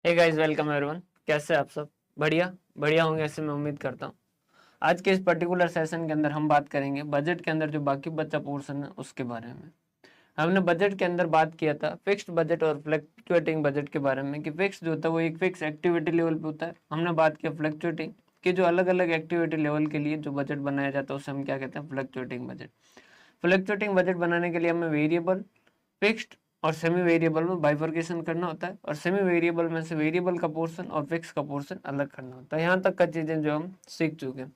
Hey guys, welcome everyone. कैसे आप सब? बढ़िया बढ़िया होंगे ऐसे मैं उम्मीद करता हूँ। आज के इस पर्टिकुलर सेशन के अंदर हम बात करेंगे बजट के अंदर जो बाकी बचा पोर्शन है उसके बारे में। हमने बजट के अंदर बात किया था फिक्स्ड बजट और फ्लक्चुएटिंग बजट के बारे में कि फिक्स्ड जो होता है वो एक फिक्स एक्टिविटी लेवल पे होता है। हमने बात किया फ्लक्चुएटिंग कि जो अलग अलग एक्टिविटी लेवल के लिए जो बजट बनाया जाता है उसे हम क्या कहते हैं, फ्लक्चुएटिंग बजट। फ्लक्चुएटिंग बजट बनाने के लिए हमें वेरिएबल, फिक्स्ड और सेमी वेरिएबल में बाइफर्केशन करना होता है और सेमी वेरिएबल में से वेरिएबल का पोर्शन और फिक्स का पोर्शन अलग करना होता है। यहाँ तक का चीजें जो हम सीख चुके हैं।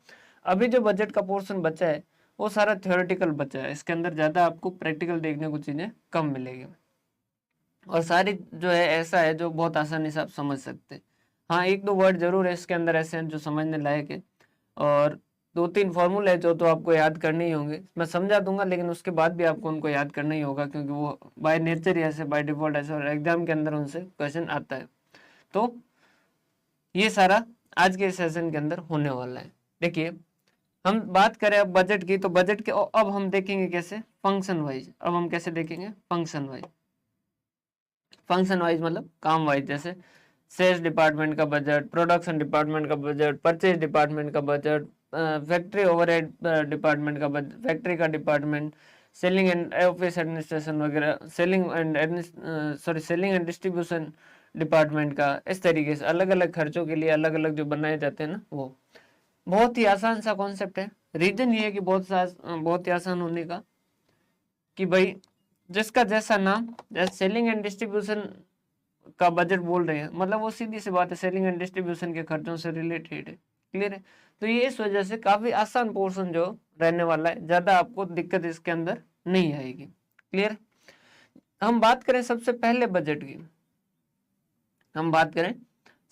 अभी जो बजट का पोर्शन बचा है वो सारा थ्योरेटिकल बचा है। इसके अंदर ज्यादा आपको प्रैक्टिकल देखने को चीजें कम मिलेगी और सारी जो है ऐसा है जो बहुत आसानी से आप समझ सकते हैं। हाँ, एक दो वर्ड जरूर है इसके अंदर ऐसे हैं जो समझने लायक है और दो तीन फॉर्मूले है जो तो आपको याद करने ही होंगे। मैं समझा दूंगा लेकिन उसके बाद भी आपको उनको याद करना ही होगा क्योंकि वो बाय नेचर ही ऐसे, बाय डिफॉल्ट ऐसे और एग्जाम के अंदर उनसे क्वेश्चन आता है। तो ये सारा आज के सेशन के अंदर होने वाला है। देखिए, हम बात करें अब बजट की तो बजट के अब हम देखेंगे कैसे, फंक्शन वाइज। अब हम कैसे देखेंगे, फंक्शन वाइज। फंक्शन वाइज मतलब काम वाइज, जैसे सेल्स डिपार्टमेंट का बजट, प्रोडक्शन डिपार्टमेंट का बजट, परचेज डिपार्टमेंट का बजट, फैक्ट्री ओवरहेड डिपार्टमेंट का बजट, फैक्ट्री का department, selling and office administration वगैरह, सेलिंग एंड डिस्ट्रीब्यूशन डिपार्टमेंट का। इस तरीके से अलग अलग खर्चों के लिए अलग अलग जो बनाए जाते हैं ना, वो बहुत ही आसान सा कॉन्सेप्ट है। रीजन ये है कि बहुत ही आसान होने का कि भाई जिसका जैसा नाम, जैसे सेलिंग एंड डिस्ट्रीब्यूशन का बजट बोल रहे हैं मतलब वो सीधी सी बात है, सेलिंग एंड डिस्ट्रीब्यूशन के खर्चों से रिलेटेड है। क्लियर है? तो ये इस वजह से काफी आसान पोर्शन जो रहने वाला है, ज्यादा आपको दिक्कत इसके अंदर नहीं आएगी। क्लियर? हम बात करें सबसे पहले बजट की, हम बात करें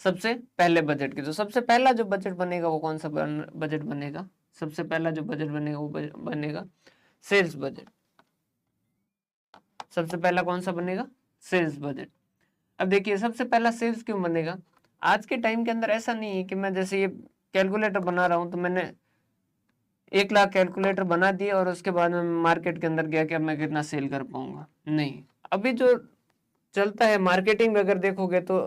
सबसे पहले बजट की, तो सबसे पहला जो बजट बनेगा वो कौन सा बजट बनेगा? सबसे पहला जो बजट बनेगा वो बनेगा सेल्स बजट। सबसे पहला कौन सा बनेगा? Sales budget. अब देखिए, सबसे पहला सेल्स क्यों बनेगा? आज के टाइम के अंदर ऐसा नहीं है कि मैं जैसे ये कैलकुलेटर बना रहा हूं तो मैंने 1 लाख कैलकुलेटर बना दिए और उसके बाद में मार्केट के अंदर गया कि अब मैं कितना सेल कर पाऊंगा। नहीं, अभी जो चलता है मार्केटिंग अगर देखोगे तो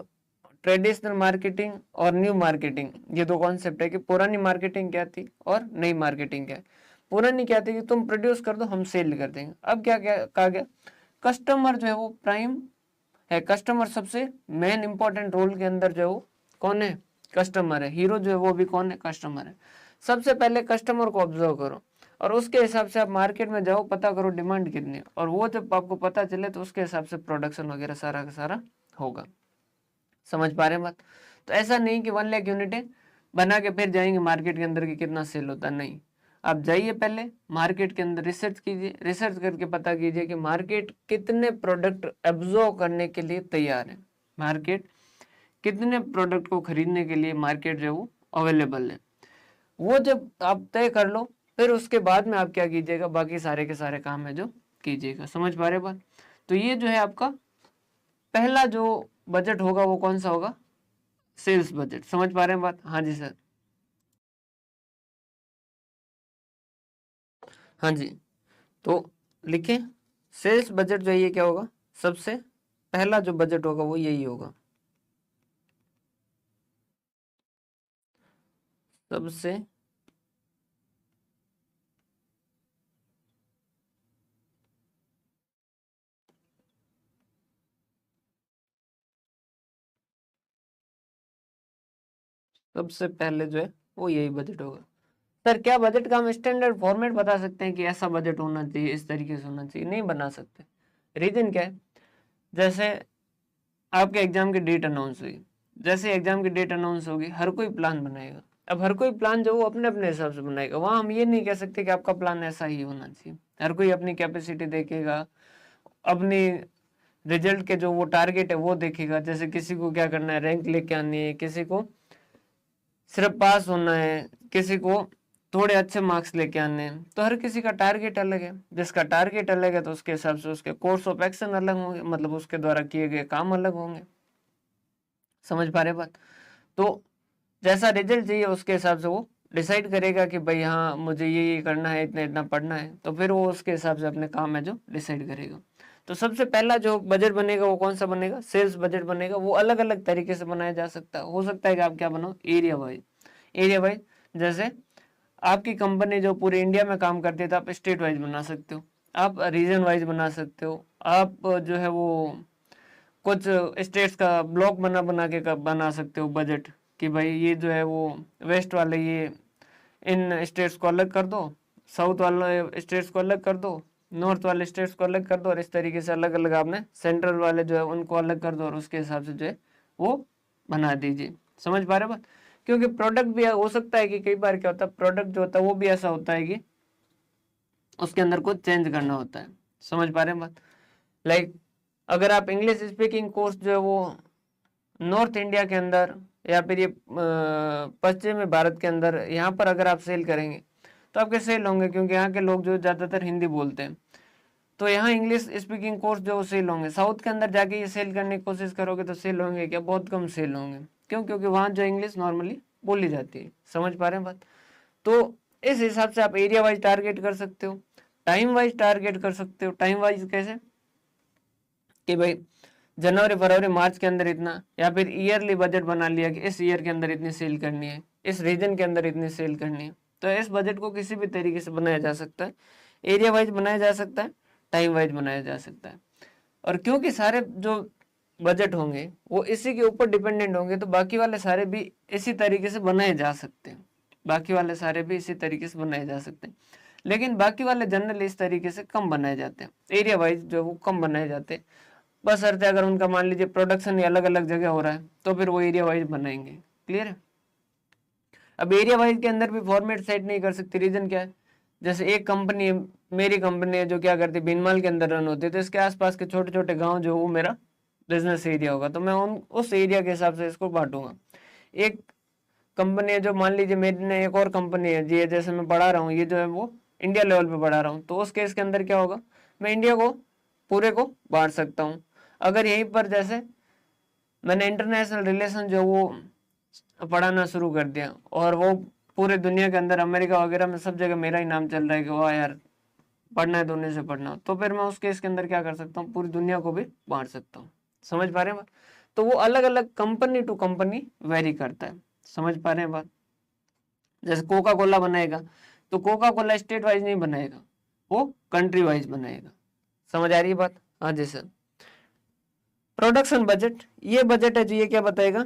ट्रेडिशनल मार्केटिंग और न्यू मार्केटिंग, ये दो कॉन्सेप्ट है कि पुरानी मार्केटिंग क्या थी और नई मार्केटिंग क्या है। पुरानी क्या थी कि तुम प्रोड्यूस कर दो हम सेल कर देंगे। अब क्या क्या कहा गया, कस्टमर जो है वो प्राइम है। कस्टमर सबसे मेन इंपॉर्टेंट रोल के अंदर जो है वो कौन है? कस्टमर है। हीरो जो है वो भी कौन है? कस्टमर है। सबसे पहले कस्टमर को ऑब्जर्व करो और उसके हिसाब से आप मार्केट में जाओ, पता करो डिमांड कितनी है और वो जब आपको पता चले तो उसके हिसाब से प्रोडक्शन वगैरह सारा का सारा होगा। समझ पा रहे हैं बात? तो ऐसा नहीं कि 1 लाख यूनिटें बना के फिर जाएंगे मार्केट के अंदर की कितना सेल होता, नहीं। आप जाइए पहले मार्केट के अंदर रिसर्च कीजिए, रिसर्च करके पता कीजिए कि मार्केट कितने प्रोडक्ट एब्जॉर्ब करने के लिए तैयार है, मार्केट कितने प्रोडक्ट को खरीदने के लिए मार्केट जो वो अवेलेबल है। वो जब आप तय कर लो फिर उसके बाद में आप क्या कीजिएगा, बाकी सारे के सारे काम है जो कीजिएगा। समझ पा रहे बात? तो ये जो है आपका पहला जो बजट होगा वो कौन सा होगा? Sales budget. समझ पा रहे हैं बात? हाँ जी सर। हाँ जी, तो लिखें, सेल्स बजट जो है ये क्या होगा? सबसे पहला जो बजट होगा वो यही होगा। सबसे सबसे पहले जो है वो यही बजट होगा। सर क्या बजट का हम स्टैंडर्ड फॉर्मेट बता सकते हैं कि ऐसा बजट होना चाहिए, इस तरीके से होना चाहिए? नहीं बना सकते। रीजन क्या है? जैसे आपके एग्जाम की डेट अनाउंस हुई, जैसे एग्जाम की डेट अनाउंस होगी हर कोई प्लान बनाएगा। अब हर कोई प्लान जो वो अपने अपने हिसाब से बनाएगा, वहां हम ये नहीं कह सकते कि आपका प्लान ऐसा ही होना चाहिए। हर कोई अपनी कैपेसिटी देखेगा, अपनी रिजल्ट के जो वो टारगेट है वो देखेगा। जैसे किसी को क्या करना है, रैंक लेके आनी है, किसी को सिर्फ पास होना है, किसी को थोड़े अच्छे मार्क्स लेके आने हैं। तो हर किसी का टारगेट अलग है, जिसका टारगेट अलग है तो उसके हिसाब से उसके कोर्स ऑफ एक्शन अलग होंगे, मतलब उसके द्वारा किए गए काम अलग होंगे। समझ पा रहे बात? तो जैसा रिजल्ट चाहिए उसके हिसाब से वो डिसाइड करेगा कि भाई हाँ मुझे ये करना है, इतना इतना पढ़ना है, तो फिर वो उसके हिसाब से अपने काम है जो डिसाइड करेगा। तो सबसे पहला जो बजट बनेगा वो कौन सा बनेगा, सेल्स बजट बनेगा। वो अलग अलग तरीके से बनाया जा सकता है। हो सकता है कि आप क्या बनाओ, एरिया वाइज। एरिया वाइज जैसे आपकी कंपनी जो पूरे इंडिया में काम करती है तो आप स्टेट वाइज बना सकते हो, आप रीजन वाइज बना सकते हो, आप जो है वो कुछ स्टेट्स का ब्लॉक बना बना के बना सकते हो बजट, कि भाई ये जो है वो वेस्ट वाले ये इन स्टेट्स को अलग कर दो, साउथ वाले स्टेट्स को अलग कर दो, नॉर्थ वाले स्टेट्स को अलग कर दो, और इस तरीके से अलग अलग आपने सेंट्रल वाले जो है उनको अलग कर दो, और उसके हिसाब से जो है वो बना दीजिए। समझ पा रहे बात? क्योंकि प्रोडक्ट भी हो सकता है कि कई बार क्या होता है, प्रोडक्ट जो होता है वो भी ऐसा होता है कि उसके अंदर कुछ चेंज करना होता है। समझ पा रहे हैं बात? लाइक अगर आप इंग्लिश स्पीकिंग कोर्स जो है वो नॉर्थ इंडिया के अंदर या फिर ये पश्चिमी भारत के अंदर यहाँ पर अगर आप सेल करेंगे तो आपके सेल होंगे, क्योंकि यहाँ के लोग जो ज़्यादातर हिंदी बोलते हैं, तो यहाँ इंग्लिश स्पीकिंग कोर्स जो सेल होंगे। साउथ के अंदर जाके ये सेल करने की कोशिश करोगे तो सेल होंगे क्या, बहुत कम सेल होंगे। क्यों? क्योंकि वहाँ जो इंग्लिश नॉर्मली बोली जाती है। समझ पा रहे हैं बात? तो इस हिसाब से आप एरिया वाइज टारगेट कर सकते हो, टाइम वाइज टारगेट कर सकते हो। टाइम वाइज कैसे, कि भाई जनवरी फरवरी मार्च के अंदर इतना, या फिर ईयरली बजट बना लिया कि इस ईयर के अंदर इतनी सेल करनी है, इस रीजन के अंदर इतनी सेल करनी है। तो इस बजट को किसी भी तरीके से बनाया जा सकता है, एरिया वाइज बनाया जा सकता है, टाइम वाइज बनाया जा सकता है। और क्योंकि सारे जो बजट होंगे वो इसी के ऊपर डिपेंडेंट होंगे, तो बाकी वाले सारे भी इसी तरीके से बनाए जा सकते हैं। बाकी वाले सारे भी इसी तरीके से बनाए जा सकते हैं, लेकिन बाकी वाले जनरल इस तरीके से कम बनाए जाते हैं, एरिया वाइज जो वो कम बनाए जाते हैं। बस अर्थ है अगर उनका मान लीजिए प्रोडक्शन अलग अलग जगह हो रहा है तो फिर वो एरिया वाइज बनाएंगे। क्लियर है? अब एरिया वाइज के अंदर भी फॉर्मेट सेट नहीं कर सकते। रीजन क्या है, जैसे एक कंपनी है, मेरी कंपनी है जो क्या करती है, बीनमाल के अंदर रन होती है, तो इसके आसपास के छोटे छोटे गांव जो वो मेरा बिजनेस एरिया होगा, तो मैं उस एरिया के हिसाब से इसको बांटूंगा। एक कंपनी है जो मान लीजिए मैंने एक और कंपनी है जी, जैसे मैं पढ़ा रहा हूँ, ये जो है वो इंडिया लेवल पे पढ़ा रहा हूँ, तो उस केस के अंदर क्या होगा, मैं इंडिया को पूरे को बांट सकता हूँ। अगर यहीं पर जैसे मैंने इंटरनेशनल रिलेशन जो वो पढ़ाना शुरू कर दिया और वो पूरे दुनिया के अंदर अमेरिका वगैरह में सब जगह मेरा ही नाम चल रहा है कि वाह यार पढ़ना है तो उन्हीं से पढ़ना, तो फिर मैं उस केस के अंदर क्या कर सकता हूँ, पूरी दुनिया को भी बांट सकता हूँ। समझ पा रहे हैं बात? तो वो अलग अलग कंपनी टू कंपनी वेरी करता है। समझ पा रहे हैं बात? जैसे कोका कोला बनाएगा तो कोका कोला स्टेट वाइज नहीं बनाएगा, वो कंट्री वाइज बनाएगा। समझ आ रही है बात? हाँ जी सर। प्रोडक्शन बजट, ये बजट है जी, ये क्या बताएगा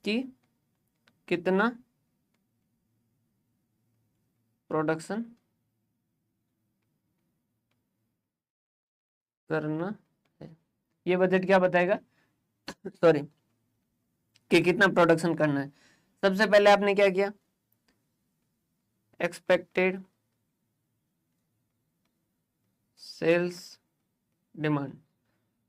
कि कितना प्रोडक्शन करना है। ये बजट क्या बताएगा सॉरी, कि कितना प्रोडक्शन करना है। सबसे पहले आपने क्या किया, एक्सपेक्टेड सेल्स डिमांड,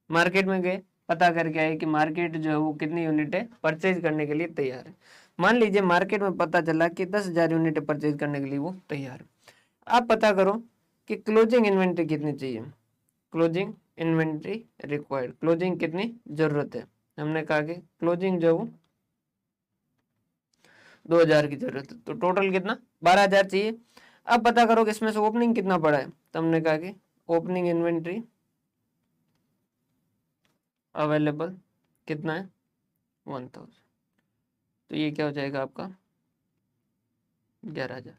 मार्केट में गए, पता करके आए कि मार्केट जो है वो कितनी यूनिट है परचेज करने के लिए तैयार है। मान लीजिए मार्केट में पता चला कि 10,000 यूनिट परचेज करने के लिए वो तैयार है। आप पता करो कि क्लोजिंग इन्वेंट्री कितनी चाहिए, क्लोजिंग इन्वेंट्री रिक्वायर्ड, क्लोजिंग कितनी जरूरत है। हमने कहा कि क्लोजिंग जो वो 2,000 की जरूरत है, तो टोटल कितना 12,000 चाहिए। अब पता करो कि इसमें से ओपनिंग कितना पड़ा है, तो हमने कहा कि ओपनिंग इन्वेंट्री अवेलेबल कितना है 1,000, तो ये क्या हो जाएगा आपका 11,000।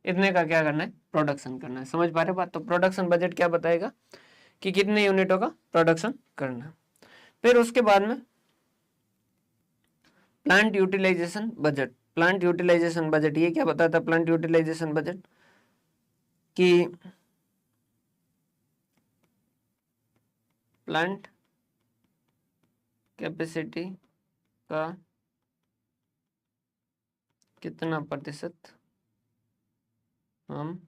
इतने का क्या करना है, प्रोडक्शन करना है। समझ पा रहे बात? तो प्रोडक्शन बजट क्या बताएगा कि कितने यूनिटों का प्रोडक्शन करना है। फिर उसके बाद में plant utilisation budget, plant utilisation budget ये क्या बताता है, प्लांट यूटिलाइजेशन बजट कि प्लांट कैपेसिटी का कितना प्रतिशत हम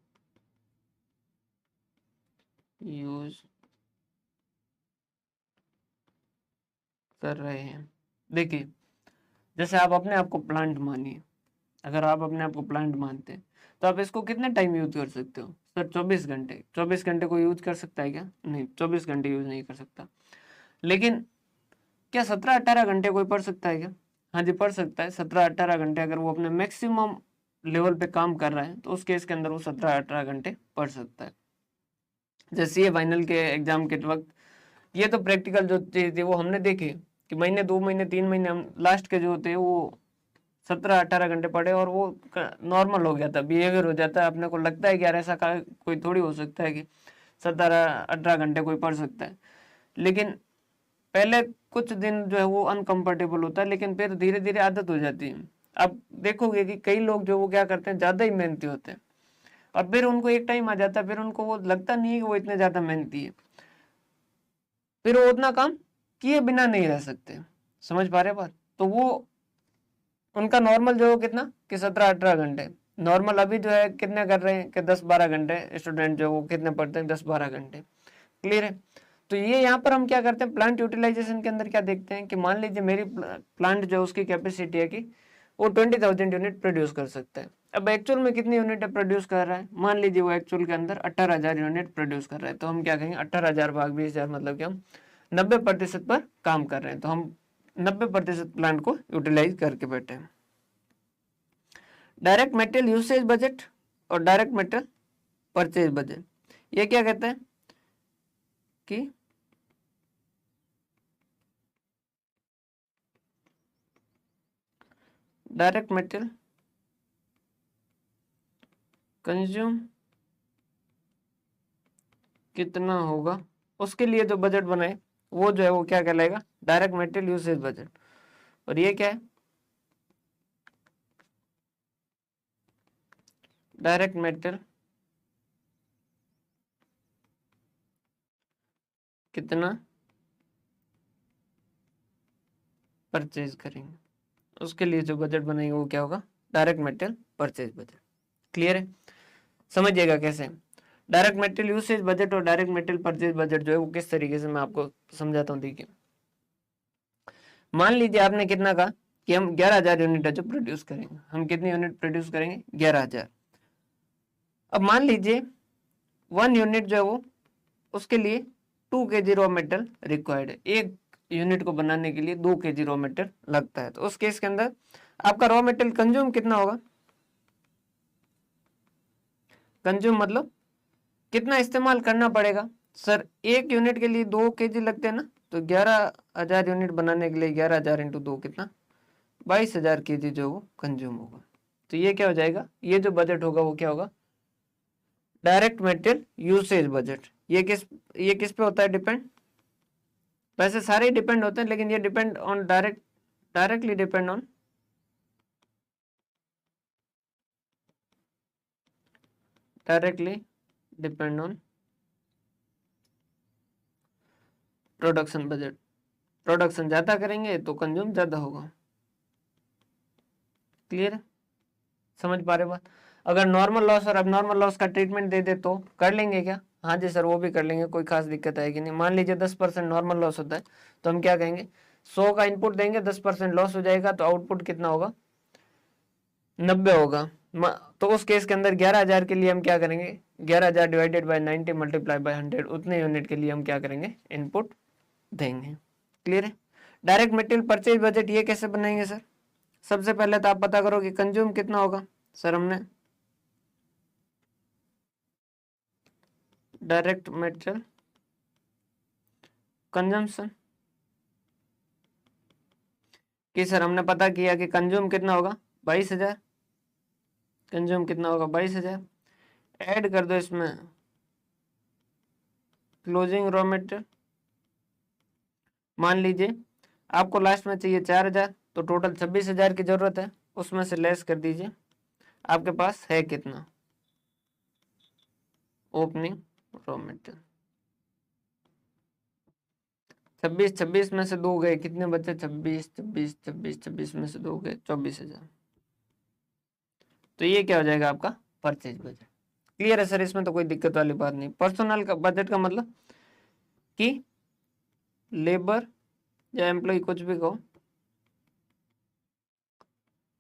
यूज कर रहे हैं। देखिए जैसे आप अपने आप को प्लांट मानिए, अगर आप अपने आप को प्लांट मानते हैं तो आप इसको कितने टाइम यूज कर सकते हो सर, 24 घंटे। 24 घंटे को यूज कर सकता है क्या, नहीं 24 घंटे यूज नहीं कर सकता। लेकिन क्या 17-18 घंटे कोई पढ़ सकता है क्या, हाँ जी पढ़ सकता है। 17-18 घंटे अगर वो अपने मैक्सिमम लेवल पे काम कर रहा है तो उस केस के अंदर वो 17-18 घंटे पढ़ सकता है। जैसे सीए फाइनल के एग्जाम के वक्त ये तो प्रैक्टिकल जो चीज थी वो हमने देखी कि महीने 2 महीने 3 महीने हम लास्ट के जो होते हैं वो 17-18 घंटे पढ़े और वो नॉर्मल हो गया था, बिहेवियर हो जाता है। अपने को लगता है कि यार ऐसा कोई थोड़ी हो सकता है कि 17-18 घंटे कोई पढ़ सकता है। लेकिन पहले कुछ दिन जो है वो अनकंफर्टेबल होता है, लेकिन फिर धीरे धीरे आदत हो जाती है। आप देखोगे कि कई लोग जो वो क्या करते हैं, ज्यादा ही मेहनती होते हैं और फिर उनको एक टाइम आ जाता है, फिर उनको वो लगता नहीं है कि वो इतने ज्यादा मेहनती है, फिर वो उतना काम किए बिना नहीं रह सकते। समझ पा रहे बात? तो वो उनका नॉर्मल जो है कितना कि 17-18 घंटे नॉर्मल। अभी जो है कितने कर रहे हैं कि 10-12 घंटे स्टूडेंट जो वो कितने पढ़ते हैं, 10-12 घंटे। क्लियर है? तो ये यहाँ पर हम क्या करते हैं, प्लांट यूटिलाइजेशन के अंदर क्या देखते हैं कि मान लीजिए मेरी प्लांट जो उसकी कैपेसिटी है कि वो 20,000 यूनिट प्रोड्यूस कर सकता है। अब एक्चुअल में कितनी यूनिट प्रोड्यूस कर रहा है, मान लीजिए वो एक्चुअल के अंदर 18,000 यूनिट प्रोड्यूस कर रहा है। तो हम क्या कहेंगे, 18,000 भाग 20,000 मतलब कि हम 90% पर काम कर रहे हैं। तो हम 90% प्लांट को यूटिलाइज करके बैठे हैं। डायरेक्ट मेटेरियल यूसेज बजट और डायरेक्ट मेटेरियल परचेज बजट, ये क्या कहते हैं कि डायरेक्ट मेटेरियल कंज्यूम कितना होगा, उसके लिए जो बजट बनाए वो जो है वो क्या कहलाएगा, डायरेक्ट मेटेरियल यूसेज बजट। और ये क्या है, डायरेक्ट मेटेरियल कितना परचेज करेंगे, उसके लिए जो बजट बनेगा वो क्या होगा, direct material purchase budget. Clear है? समझिएगा कैसे डायरेक्ट मटेरियल यूसेज बजट और डायरेक्ट मटेरियल परचेज बजट जो है वो किस तरीके से मैं आपको समझाता हूँ। देखिए, मान लीजिए आपने कितना कहा कि हम 11,000 यूनिट है जो प्रोड्यूस करेंगे। हम कितनी यूनिट प्रोड्यूस करेंगे, 11,000। अब मान लीजिए 1 यूनिट जो है वो उसके लिए 2 kg रॉ मेटेरियल रिक्वायर्ड है। एक यूनिट को बनाने के लिए 2 kg रॉ मेटेरियल लगता है। तो उस केस के अंदर आपका रॉ मेटेरियल कंज्यूम कितना होगा, कंज्यूम मतलब कितना इस्तेमाल करना पड़ेगा। सर एक यूनिट के लिए 2 kg लगते हैं ना, तो 11,000 यूनिट बनाने के लिए 11,000 इंटू 2 कितना, 22,000 kg जो वो कंज्यूम होगा। तो ये क्या हो जाएगा, ये जो बजट होगा वो क्या होगा, डायरेक्ट मटेरियल यूसेज बजट। ये किस पे होता है डिपेंड, वैसे सारे डिपेंड होते हैं लेकिन ये depend on directly depend on directly depend on production budget. Production ज्यादा करेंगे तो कंज्यूम ज्यादा होगा। क्लियर है? समझ पा रहे बात? अगर नॉर्मल लॉस और अबनॉर्मल लॉस का ट्रीटमेंट दे दे तो कर लेंगे क्या, हाँ जी सर वो भी कर लेंगे, कोई खास दिक्कत आएगी नहीं। मान लीजिए 10% नॉर्मल लॉस होता है तो हम क्या कहेंगे, 100 का इनपुट देंगे, 10% लॉस हो जाएगा तो आउटपुट कितना होगा, 90 होगा। तो उस केस के अंदर 11,000 के लिए हम क्या करेंगे, 11,000 डिवाइडेड बाय 90 मल्टीप्लाई बाय 100, उतने यूनिट के लिए हम क्या करेंगे, इनपुट देंगे। क्लियर है? डायरेक्ट मटेरियल परचेज बजट ये कैसे बनाएंगे सर, सबसे पहले तो आप पता करो कि कंज्यूम कितना होगा। सर हमने डायरेक्ट मटेरियल कंजम्पशन कि सर हमने पता किया कि कंज्यूम कितना होगा, 22,000। कंज्यूम कितना होगा, 22,000। ऐड कर दो इसमें क्लोजिंग रॉ मेटेरियल, मान लीजिए आपको लास्ट में चाहिए 4,000, तो टोटल 26,000 की जरूरत है, उसमें से लेस कर दीजिए, आपके पास है कितना, ओपनिंग रॉ मेटेरियल 26, 26 में से 2 गए, कितने बचे, 26, 26, 26, 26 में से 2 गए, 24,000। तो ये क्या हो जाएगा आपका परचेज बजट। क्लियर है सर? इसमें तो कोई दिक्कत वाली बात नहीं। पर्सनल का बजट का मतलब कि लेबर या एम्प्लॉय कुछ भी कहो,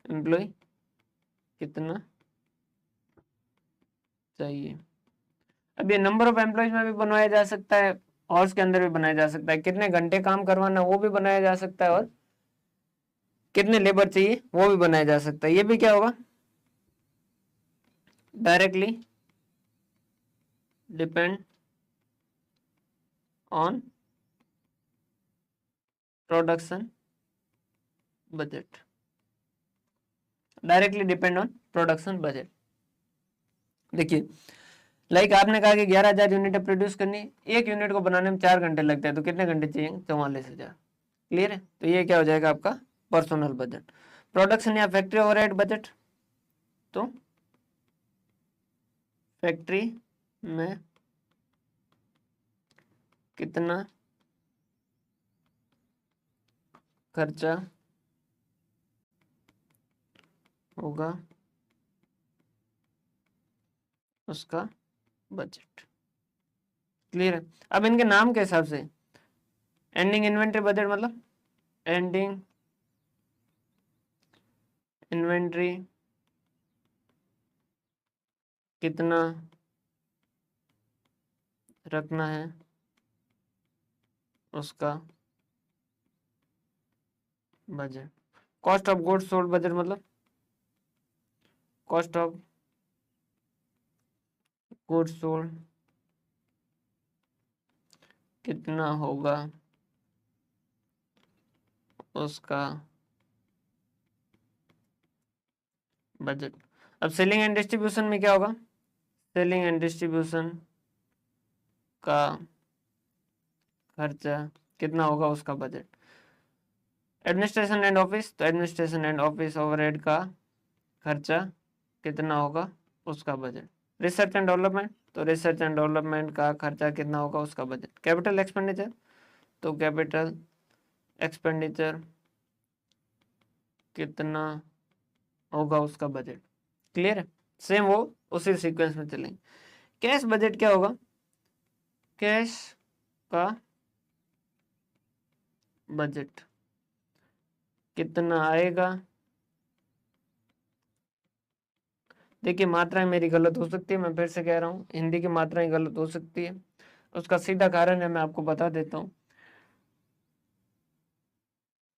एम्प्लॉय कितना चाहिए। अब ये नंबर ऑफ एम्प्लॉयज में भी बनाया जा सकता है, और के अंदर भी बनाया जा सकता है, कितने घंटे काम करवाना वो भी बनाया जा सकता है, और कितने लेबर चाहिए वो भी बनाया जा सकता है। ये भी क्या होगा, directly depend on production budget, directly depend on production budget. देखिए लाइक आपने कहा कि 11,000 यूनिट प्रोड्यूस करनी, एक यूनिट को बनाने में 4 घंटे लगते हैं, तो कितने घंटे चाहिए? 44,000। क्लियर है? तो ये क्या हो जाएगा आपका पर्सनल बजट। प्रोडक्शन या फैक्ट्री ओवरहेड बजट, तो फैक्ट्री में कितना खर्चा होगा उसका बजट। क्लियर है? अब इनके नाम के हिसाब से एंडिंग इन्वेंट्री बजट मतलब एंडिंग इन्वेंट्री कितना रखना है उसका budget. Cost of goods sold budget मतलब कॉस्ट ऑफ गुड्स सोल्ड कितना होगा उसका बजट। अब सेलिंग एंड डिस्ट्रीब्यूशन में क्या होगा? सेलिंग एंड डिस्ट्रीब्यूशन का खर्चा कितना होगा उसका बजट। एडमिनिस्ट्रेशन एंड ऑफिस, तो एडमिनिस्ट्रेशन एंड ऑफिस ओवरहेड का खर्चा कितना होगा उसका बजट। रिसर्च एंड डेवलपमेंट, तो रिसर्च एंड डेवलपमेंट का खर्चा कितना होगा उसका बजट। कैपिटल एक्सपेंडिचर, तो कैपिटल एक्सपेंडिचर कितना होगा उसका बजट। क्लियर है? सेम वो उसी सीक्वेंस में चलेंगे। कैश बजट क्या होगा? कैश का बजट कितना आएगा। देखिए मात्राएं मेरी गलत हो सकती है, मैं फिर से कह रहा हूँ हिंदी की मात्राएं गलत हो सकती है, उसका सीधा कारण है मैं आपको बता देता हूँ।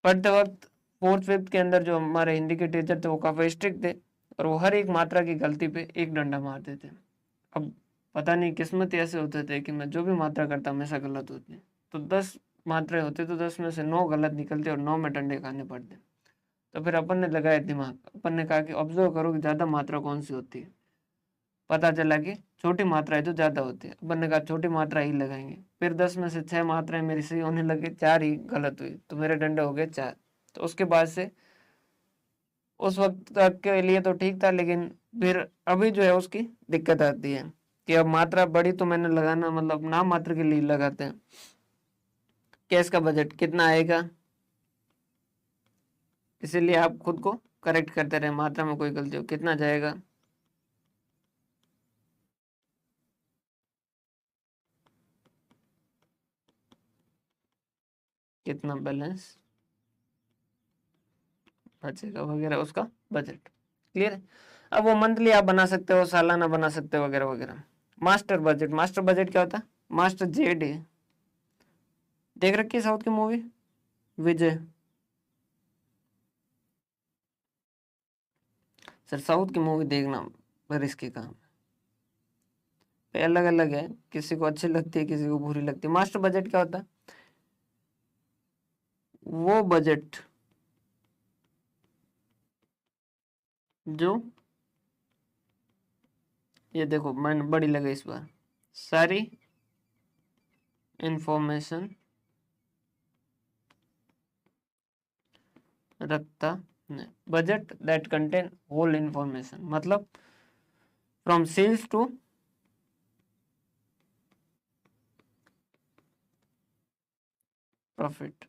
पढ़ते वक्त 4th-5th के अंदर जो हमारे हिंदी के टीचर थे वो काफ़ी स्ट्रिक्ट थे और वो हर एक मात्रा की गलती पे एक डंडा मारते थे। अब पता नहीं किस्मत ऐसे होते थे कि मैं जो भी मात्रा करता हमेशा गलत होती है। तो 10 मात्राएं होती तो 10 में से 9 गलत निकलते और 9 में डंडे खाने पड़ते। तो फिर अपन ने लगाया दिमाग, अपन ने कहा कि ऑब्जर्व करो कि ज़्यादा मात्रा कौन सी होती है। पता चला कि छोटी मात्राएं तो ज़्यादा होती है, अपन ने कहा छोटी मात्रा ही लगाएंगे। फिर 10 में से 6 मात्राएं मेरी सही होने लगी, 4 ही गलत हुई, तो मेरे डंडे हो गए 4। तो उसके बाद से उस वक्त तक के लिए तो ठीक था, लेकिन फिर अभी जो है उसकी दिक्कत आती है कि अब मात्रा बड़ी तो मैंने लगाना मतलब नाम मात्र के लिए लगाते हैं। कैश का बजट कितना आएगा, इसीलिए आप खुद को करेक्ट करते रहे, मात्रा में कोई गलती हो कितना जाएगा। कितना बैलेंस बचेगा वगैरह उसका बजट। क्लियर है? अब वो मंथली आप बना सकते हो, सालाना बना सकते हो वगैरह वगैरह। मास्टर बजट, मास्टर बजट क्या होता है? मास्टर जेड है, देख रखी है साउथ की मूवी विजय। सर साउथ की मूवी देखना रिस्की काम है, अलग अलग है, किसी को अच्छी लगती है किसी को बुरी लगती है। मास्टर बजट क्या होता है? वो बजट जो, ये देखो मैंने बड़ी लगे इस बार, सारी इंफॉर्मेशन रखता है। Budget that contain whole information मतलब फ्रॉम सेल्स टू प्रॉफिट,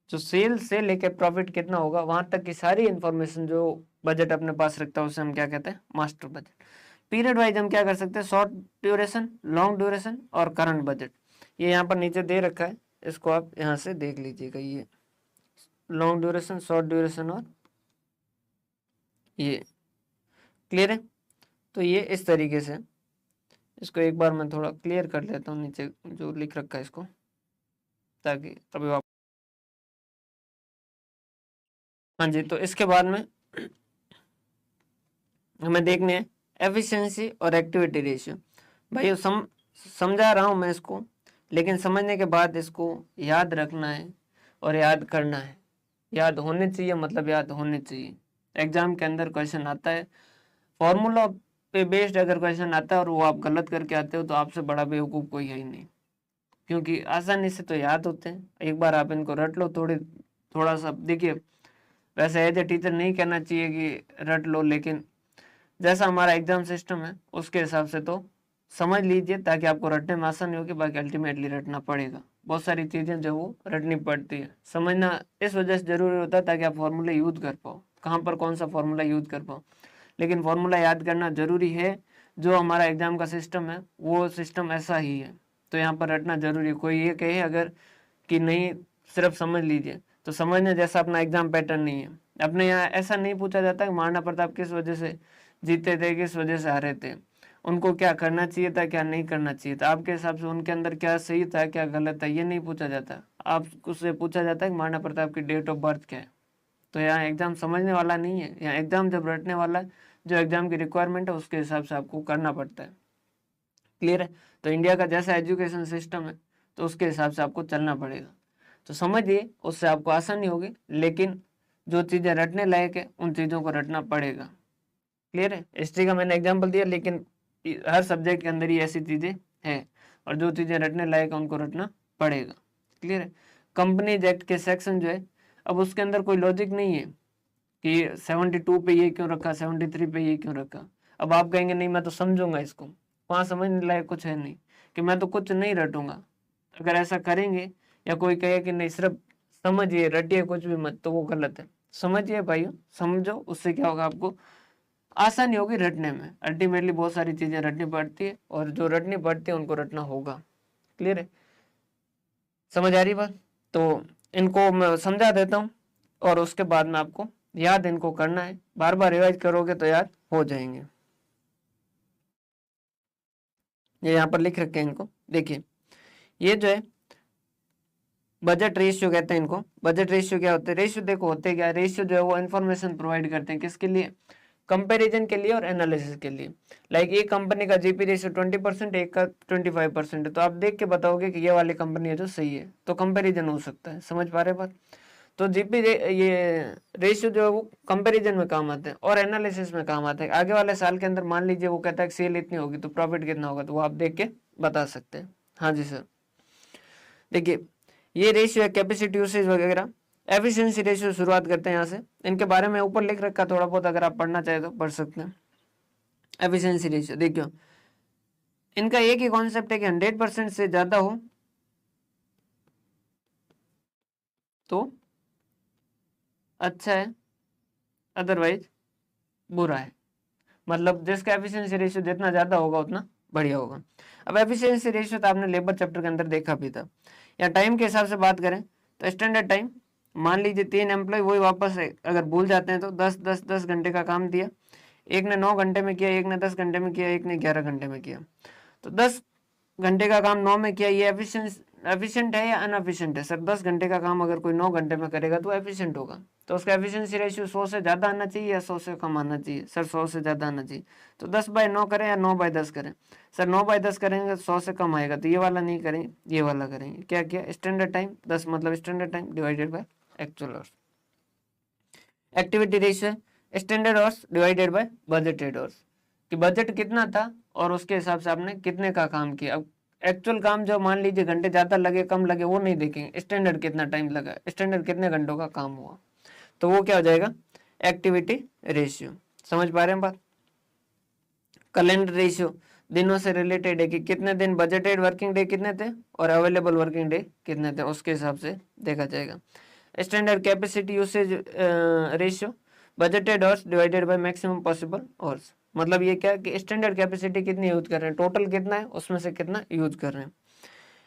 जो सेल से लेके प्रॉफिट कितना होगा वहां तक की सारी इंफॉर्मेशन जो बजट अपने पास रखता है उसे हम क्या कहते हैं? Master budget. पीरियड वाइज हम क्या कर सकते हैं? शॉर्ट ड्यूरेशन, लॉन्ग ड्यूरेशन और करंट बजट। ये यहाँ पर नीचे दे रखा है, इसको आप यहाँ से देख लीजिएगा। ये लॉन्ग ड्यूरेशन, शॉर्ट ड्यूरेशन और ये। क्लियर है? तो ये इस तरीके से, इसको एक बार मैं थोड़ा क्लियर कर लेता हूँ नीचे जो लिख रखा है इसको, ताकि अभी आप, हाँ जी। तो इसके बाद में हमें देखने हैं एफिशिएंसी और एक्टिविटी रेशियो। भाई समझा रहा हूँ मैं इसको, लेकिन समझने के बाद इसको याद रखना है और याद करना है। याद होने चाहिए, मतलब याद होने चाहिए। एग्जाम के अंदर क्वेश्चन आता है, फॉर्मूला पे बेस्ड अगर क्वेश्चन आता है और वो आप गलत करके आते हो तो आपसे बड़ा बेवकूफ़ कोई है ही नहीं, क्योंकि आसानी से तो याद होते हैं। एक बार आप इनको रट लो, थोड़ा सा देखिए, वैसे एज ए टीचर नहीं कहना चाहिए कि रट लो, लेकिन जैसा हमारा एग्जाम सिस्टम है उसके हिसाब से तो समझ लीजिए, ताकि आपको रटने में आसानी होगी। बाकी अल्टीमेटली रटना पड़ेगा, बहुत सारी चीज़ें जो वो रटनी पड़ती है। समझना इस वजह से जरूरी होता है ताकि आप फॉर्मूला यूज कर पाओ, कहाँ पर कौन सा फॉर्मूला यूज कर पाओ। लेकिन फॉर्मूला याद करना जरूरी है। जो हमारा एग्जाम का सिस्टम है वो सिस्टम ऐसा ही है, तो यहाँ पर रटना जरूरी है। कोई ये कहे अगर कि नहीं सिर्फ समझ लीजिए, तो समझने जैसा अपना एग्जाम पैटर्न नहीं है। अपने यहाँ ऐसा नहीं पूछा जाता कि महाराणा प्रताप किस वजह से जीते थे, किस वजह से हारे थे, उनको क्या करना चाहिए था, क्या नहीं करना चाहिए था, आपके हिसाब से उनके अंदर क्या सही था, क्या गलत था, ये नहीं पूछा जाता। आप उससे पूछा जाता है कि महाराणा प्रताप की डेट ऑफ बर्थ क्या है। तो यहाँ एग्जाम समझने वाला नहीं है, यहाँ एग्जाम जब रटने वाला है, जो एग्जाम की रिक्वायरमेंट है उसके हिसाब से आपको करना पड़ता है। क्लियर है? तो इंडिया का जैसा एजुकेशन सिस्टम है तो उसके हिसाब से आपको चलना पड़ेगा। तो समझिए, उससे आपको आसानी होगी, लेकिन जो चीज़ें रटने लायक है उन चीज़ों को रटना पड़ेगा। क्लियर है? हिस्ट्री का मैंने एग्जाम्पल दिया, लेकिन हर सब्जेक्ट के अंदर ही ऐसी चीज़ें हैं, और जो चीज़ें रटने लायक है उनको रटना पड़ेगा। क्लियर है? कंपनीज एक्ट के सेक्शन जो है, अब उसके अंदर कोई लॉजिक नहीं है कि 72 पे ये क्यों रखा, 73 पे ये क्यों रखा। अब आप कहेंगे नहीं मैं तो समझूंगा इसको, वहाँ समझने लायक कुछ है नहीं, कि मैं तो कुछ नहीं रटूंगा। अगर ऐसा करेंगे या कोई कहे कि नहीं सिर्फ समझिए रटिए कुछ भी मत, तो वो गलत है। समझिए भाइयों, समझो, उससे क्या होगा, आपको आसानी होगी रटने में। अल्टीमेटली बहुत सारी चीजें रटनी पड़ती है, और जो रटनी पड़ती है उनको रटना होगा। क्लियर है? समझ आ रही बात? तो इनको मैं समझा देता हूँ, और उसके बाद में आपको याद इनको करना है। बार बार रिवाइज करोगे तो याद हो जाएंगे। ये यहाँ पर लिख रखे हैं इनको, देखिए ये जो है बजट रेशियो कहते हैं इनको। बजट रेशियो क्या होते हैं? रेशियो देखो होते क्या, रेशियो जो है वो इन्फॉर्मेशन प्रोवाइड करते हैं, किसके लिए? कंपैरिजन के लिए और एनालिसिस के लिए। लाइक एक कंपनी का जीपी रेशियो 20%, एक का 25% है, तो आप देख के बताओगे कि ये वाली कंपनी है जो सही है, तो कंपैरिजन हो सकता है। समझ पा रहे बात? तो जीपी ये रेशियो जो है वो कंपैरिजन में काम आते हैं और एनालिसिस में काम आते हैं। आगे वाले साल के अंदर मान लीजिए वो कहता है कि सेल इतनी होगी तो प्रॉफिट कितना होगा, तो वो आप देख के बता सकते हैं। हाँ जी सर। देखिए ये रेशियो है, कैपेसिटी यूसेज वगैरह। एफिशिएंसी रेशियो शुरुआत करते हैं यहाँ से, इनके बारे में ऊपर लिख रखा थोड़ा बहुत, अगर आप पढ़ना चाहे तो पढ़ सकते हैं। एफिशिएंसी रेशियो देखियो, इनका एक ही कॉन्सेप्ट है कि 100% से ज्यादा हो तो अच्छा है, अदरवाइज बुरा है। मतलब जिसका एफिशिएंसी रेशियो जितना ज्यादा होगा उतना बढ़िया होगा। अब एफिशिएंसी रेशियो तो आपने लेबर चैप्टर के अंदर देखा भी था। या टाइम के हिसाब से बात करें तो स्टैंडर्ड टाइम, मान लीजिए 3 एम्प्लॉय वही वापस अगर भूल जाते हैं तो 10 घंटे का काम दिया, एक ने 9 घंटे में किया, एक ने 10 घंटे में किया, एक ने 11 घंटे में किया, तो 10 घंटे का काम 9 में किया, ये एफिशिएंट है या अनएफिशिएंट है? सर 10 घंटे का काम अगर कोई 9 घंटे में करेगा तो एफिशिएंट होगा। तो उसका एफिशिएंसी रेशियो 100 से ज़्यादा आना चाहिए या 100 से कम आना चाहिए? सर 100 से ज़्यादा आना चाहिए। तो 10/9 करें या 9/10 करें? सर 9/10 करेंगे तो 100 से कम आएगा, तो ये वाला नहीं करेंगे, ये वाला करेंगे। क्या किया? स्टैंडर्ड टाइम 10 मतलब standard time divided by actual hours. Activity ratio standard hours divided by budgeted hours, कि बजट कितना था और उसके हिसाब से आपने कितने का काम किया। अब एक्चुअल काम जो मान लीजिए घंटे ज्यादा लगे कम लगे वो नहीं देखेंगे, स्टैंडर्ड कितना टाइम लगा, स्टैंडर्ड कितने घंटों का काम हुआ, तो वो क्या हो जाएगा? Activity ratio. समझ पा रहे हैं बात? कैलेंडर रेशियो दिनों से रिलेटेड है कि कितने दिन बजटेड वर्किंग डे कितने थे और अवेलेबल वर्किंग डे कितने थे, उसके हिसाब से देखा जाएगा। Standard capacity usage ratio budgeted hours divided by maximum possible hours. मतलब ये क्या कि स्टैंडर्ड कैपेसिटी कितनी यूज कर रहे हैं, टोटल कितना है उसमें से कितना यूज कर रहे हैं।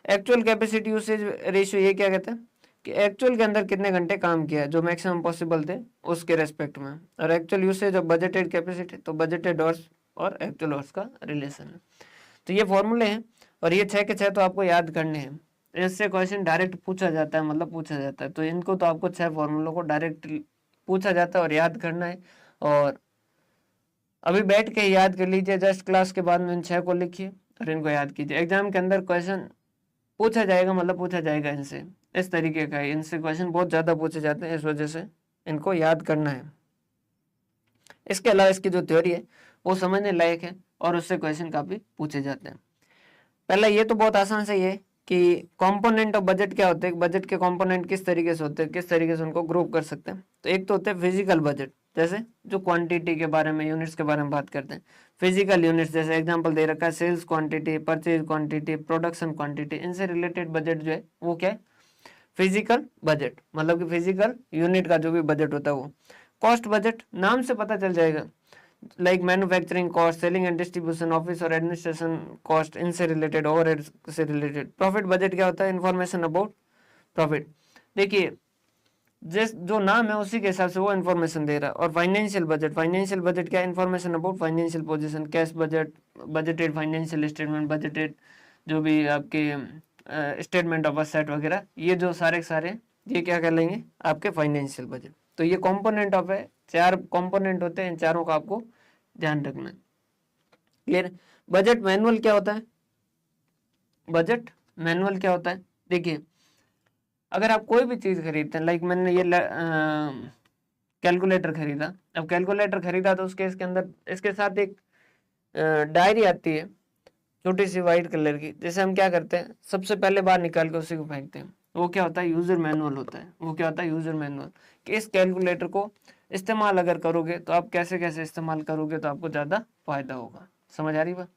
एक्चुअल कैपेसिटी यूसेज रेशियो ये क्या कहते हैं कि एक्चुअल के अंदर कितने घंटे काम किया जो मैक्सिमम पॉसिबल थे उसके रेस्पेक्ट में। और actual usage of budgeted capacity, तो बजटेड आवर्स और एक्चुअल आवर्स का रिलेशन है। तो ये फॉर्मूले हैं और ये 6 के 6 तो आपको याद करने हैं। इससे क्वेश्चन डायरेक्ट पूछा जाता है, मतलब पूछा जाता है, तो इनको तो आपको 6 फॉर्मूलों को डायरेक्ट पूछा जाता है और याद करना है। और अभी बैठ के याद कर लीजिए, जस्ट क्लास के बाद में इन 6 को लिखिए और इनको याद कीजिए। एग्जाम के अंदर क्वेश्चन पूछा जाएगा, मतलब पूछा जाएगा इनसे, इस तरीके का है। इनसे क्वेश्चन बहुत ज़्यादा पूछे जाते हैं, इस वजह से इनको याद करना है। इसके अलावा इसकी जो थ्योरी है वो समझने लायक है और उससे क्वेश्चन काफ़ी पूछे जाते हैं। पहला ये तो बहुत आसान से ही है कि कंपोनेंट ऑफ बजट क्या होते हैं, बजट के कंपोनेंट किस तरीके से होते हैं, किस तरीके से उनको ग्रुप कर सकते हैं। तो एक तो होते हैं फिजिकल बजट, जैसे जो क्वांटिटी के बारे में, यूनिट्स के बारे में बात करते हैं। फिजिकल यूनिट्स जैसे एग्जांपल दे रखा है sales quantity, purchase quantity, production quantity, इनसे रिलेटेड बजट जो है वो क्या है, फिजिकल बजट, मतलब कि फिजिकल यूनिट का जो भी बजट होता है वो। कॉस्ट बजट नाम से पता चल जाएगा, like manufacturing cost, selling and distribution, office और एडमिनिस्ट्रेशन कॉस्ट, इनसे रिलेटेड, ओवरहेड से रिलेटेड। प्रॉफिट बजट क्या होता है, इन्फॉर्मेशन अबाउट प्रॉफिट। देखिए जिस जो नाम है उसी के हिसाब से वो इन्फॉर्मेशन दे रहा है। और फाइनेंशियल बजट, फाइनेंशियल बजट क्या है, information about financial position, cash budget, budgeted financial statement, budgeted जो भी आपके स्टेटमेंट ऑफ असेट वगैरह, ये जो सारे सारे ये क्या कर लेंगे आपके फाइनेंशियल बजट। तो ये कंपोनेंट ऑफ है, 4 कंपोनेंट होते हैं, इन चारों का आपको ध्यान रखना है। क्लियर। बजट मैनुअल क्या होता है, बजट मैनुअल क्या होता है, देखिए अगर आप कोई भी चीज़ खरीदते हैं, लाइक मैंने ये कैलकुलेटर खरीदा, अब कैलकुलेटर खरीदा तो उसके इसके अंदर इसके साथ एक डायरी आती है छोटी सी वाइट कलर की, जैसे हम क्या करते हैं सबसे पहले बाहर निकाल के उसी को फेंकते हैं, वो क्या होता है, यूजर मैनुअल होता है। वो क्या होता है, यूजर मैनुअल, कि इस कैलकुलेटर को इस्तेमाल अगर करोगे तो आप कैसे कैसे इस्तेमाल करोगे तो आपको ज़्यादा फायदा होगा। समझ आ रही बात।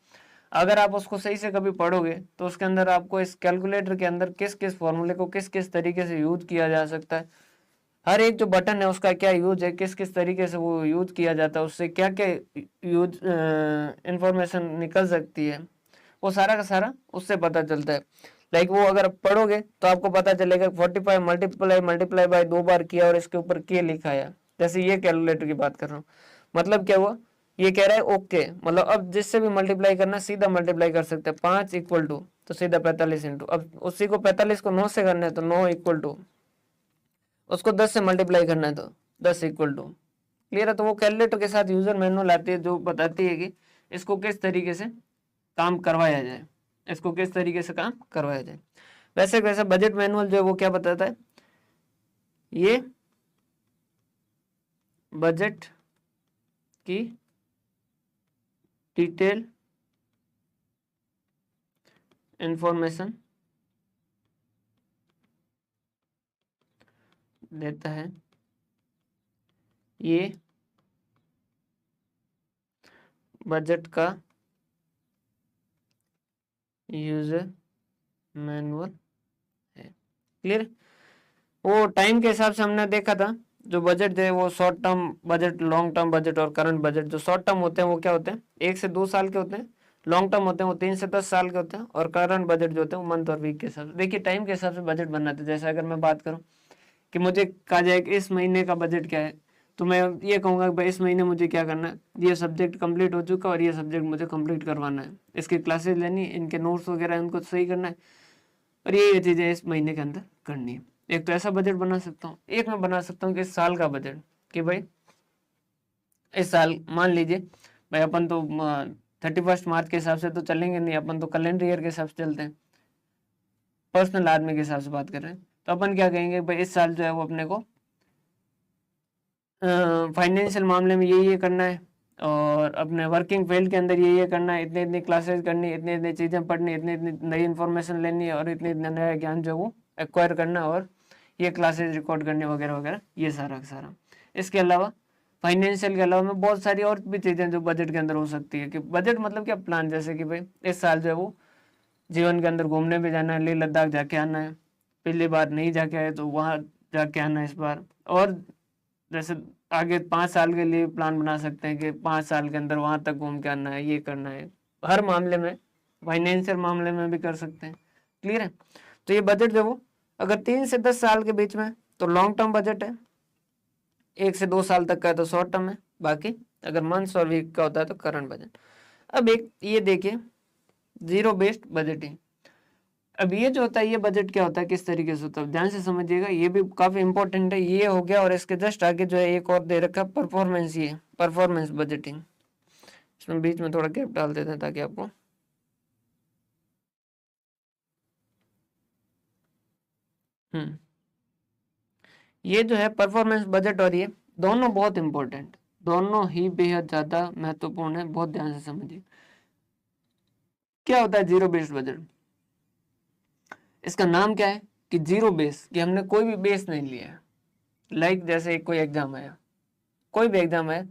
अगर आप उसको सही से कभी पढ़ोगे तो उसके अंदर आपको इस कैलकुलेटर के अंदर किस किस फॉर्मूले को किस किस तरीके से यूज किया जा सकता है, हर एक जो बटन है उसका क्या यूज है, किस किस तरीके से वो यूज किया जाता है, उससे क्या क्या यूज इंफॉर्मेशन निकल सकती है, वो सारा का सारा उससे पता चलता है। लाइक वो अगर पढ़ोगे तो आपको पता चलेगा 45 मल्टीप्लाई बाय 2 बार किया और इसके ऊपर के लिखा है। जैसे ये कैलकुलेटर की बात कर रहा हूँ, मतलब क्या हुआ, ये कह रहा है ओके, मतलब अब जिससे भी मल्टीप्लाई करना सीधा मल्टीप्लाई कर सकते हैं। 5 इक्वल टू तो सीधा 45 इंटू, अब उसी को 45 को 9 से करना है तो 9 इक्वल टू, उसको 10 से मल्टीप्लाई करना है तो 10 इक्वल टू। क्लियर है। तो वो कैलकुलेटर के साथ यूजर मैनुअल आती है जो बताती है कि इसको किस तरीके से काम करवाया जाए, इसको किस तरीके से काम करवाया जाए। वैसे वैसे बजट मैनुअल जो है वो क्या बताता है, ये बजट की डिटेल इंफॉर्मेशन देता है। ये बजट का यूजर मैनुअल है। क्लियर। वो टाइम के हिसाब से हमने देखा था, जो बजट है वो short term budget, long term budget और करंट बजट। जो शॉर्ट टर्म होते हैं वो क्या होते हैं, 1 से 2 साल के होते हैं, लॉन्ग टर्म होते हैं वो 3 से 10 साल के होते हैं, और करंट बजट जो होते हैं वो मंथ और वीक के हिसाब से। देखिए टाइम के हिसाब से बजट बनाते हैं। जैसे अगर मैं बात करूँ कि मुझे कहा जाए कि इस महीने का बजट क्या है, तो मैं ये कहूँगा कि भाई इस महीने मुझे क्या करना है, ये सब्जेक्ट कंप्लीट हो चुका और ये सब्जेक्ट मुझे कंप्लीट करवाना है, इसकी क्लासेस लेनी, इनके नोट्स वगैरह उनको सही करना है, और ये चीज़ें इस महीने के अंदर करनी है। एक तो ऐसा बजट बना सकता हूँ, एक मैं बना सकता हूँ कि इस साल का बजट, कि भाई इस साल मान लीजिए भाई अपन तो 31 मार्च के हिसाब से तो चलेंगे नहीं, अपन तो कैलेंडर ईयर के हिसाब से चलते हैं, पर्सनल आदमी के हिसाब से बात कर रहे हैं। तो अपन क्या कहेंगे भाई इस साल जो है वो अपने को फाइनेंशियल मामले में ये करना है, और अपने वर्किंग फील्ड के अंदर ये करना है, इतनी इतनी क्लासेस करनी है, इतनी इतनी चीज़ें पढ़नी, इतनी इतनी नई इन्फॉर्मेशन लेनी है, और इतनी इतना नया ज्ञान जो है वो एक्वायर करना है, और ये क्लासेस रिकॉर्ड करने वगैरह वगैरह, ये सारा का सारा। इसके अलावा फाइनेंशियल के अलावा में बहुत सारी और भी चीज़ें जो बजट के अंदर हो सकती है, कि बजट मतलब क्या, प्लान। जैसे कि भाई इस साल जो है वो जीवन के अंदर घूमने भी जाना है, लेह लद्दाख जाके आना है, पिछली बार नहीं जाके आए तो वहाँ जाके आना है इस बार। और जैसे आगे 5 साल के लिए प्लान बना सकते हैं कि 5 साल के अंदर वहां तक घूम के आना है, ये करना है। हर मामले में, फाइनेंशियल मामले में भी कर सकते हैं। क्लियर है। तो ये बजट जो वो अगर 3 से 10 साल के बीच में तो लॉन्ग टर्म बजट है, 1 से 2 साल तक का है तो शॉर्ट टर्म है, बाकी अगर मंथ्स और वीक का होता है तो करंट बजट। अब एक ये देखिए जीरो बेस्ड बजटिंग। अब ये जो होता है ये बजट क्या होता है, किस तरीके से होता है, ध्यान से समझिएगा, ये भी काफी इंपॉर्टेंट है। ये हो गया, और इसके जस्ट आगे जो है एक और दे रखा है परफॉर्मेंस, ये परफॉर्मेंस बजटिंग। इसमें बीच में थोड़ा गैप डाल देते हैं ताकि आपको ये जो है परफॉर्मेंस बजट और ये दोनों बहुत इंपॉर्टेंट, दोनों ही बेहद ज्यादा महत्वपूर्ण है, बहुत ध्यान से समझिए। क्या होता है जीरो बेस्ड बजट? इसका नाम क्या है कि जीरो बेस, कि हमने कोई भी बेस नहीं लिया है। लाइक जैसे कोई एग्जाम आया, कोई भी एग्जाम है,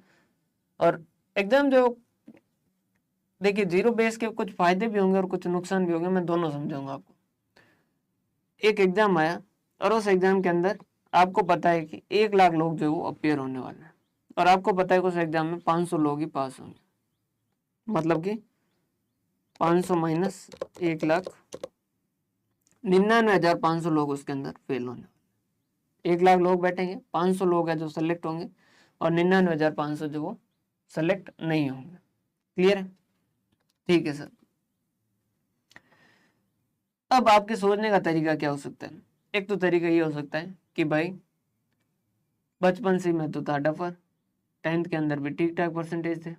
और एग्जाम जो, देखिए जीरो बेस के कुछ फायदे भी होंगे और कुछ नुकसान भी होंगे, मैं दोनों समझाऊंगा आपको। एक एग्जाम आया और उस एग्जाम के अंदर आपको पता है कि 1 लाख लोग जो है वो अपियर होने वाले हैं, और आपको पता है कि उस एग्जाम में 500 लोग ही पास होंगे, मतलब कि 500 माइनस 1 लाख, 99,500 लोग उसके अंदर फेल होने वाले। 1 लाख लोग बैठेंगे, 500 लोग हैं जो सेलेक्ट होंगे, और 99,500 जो वो सेलेक्ट नहीं होंगे। क्लियर है? ठीक है सर। अब आपके सोचने का तरीका क्या हो सकता है? एक तो तरीका ये हो सकता है कि भाई बचपन से मैं तो था डफर, 10th के अंदर भी ठीक ठाक परसेंटेज थे,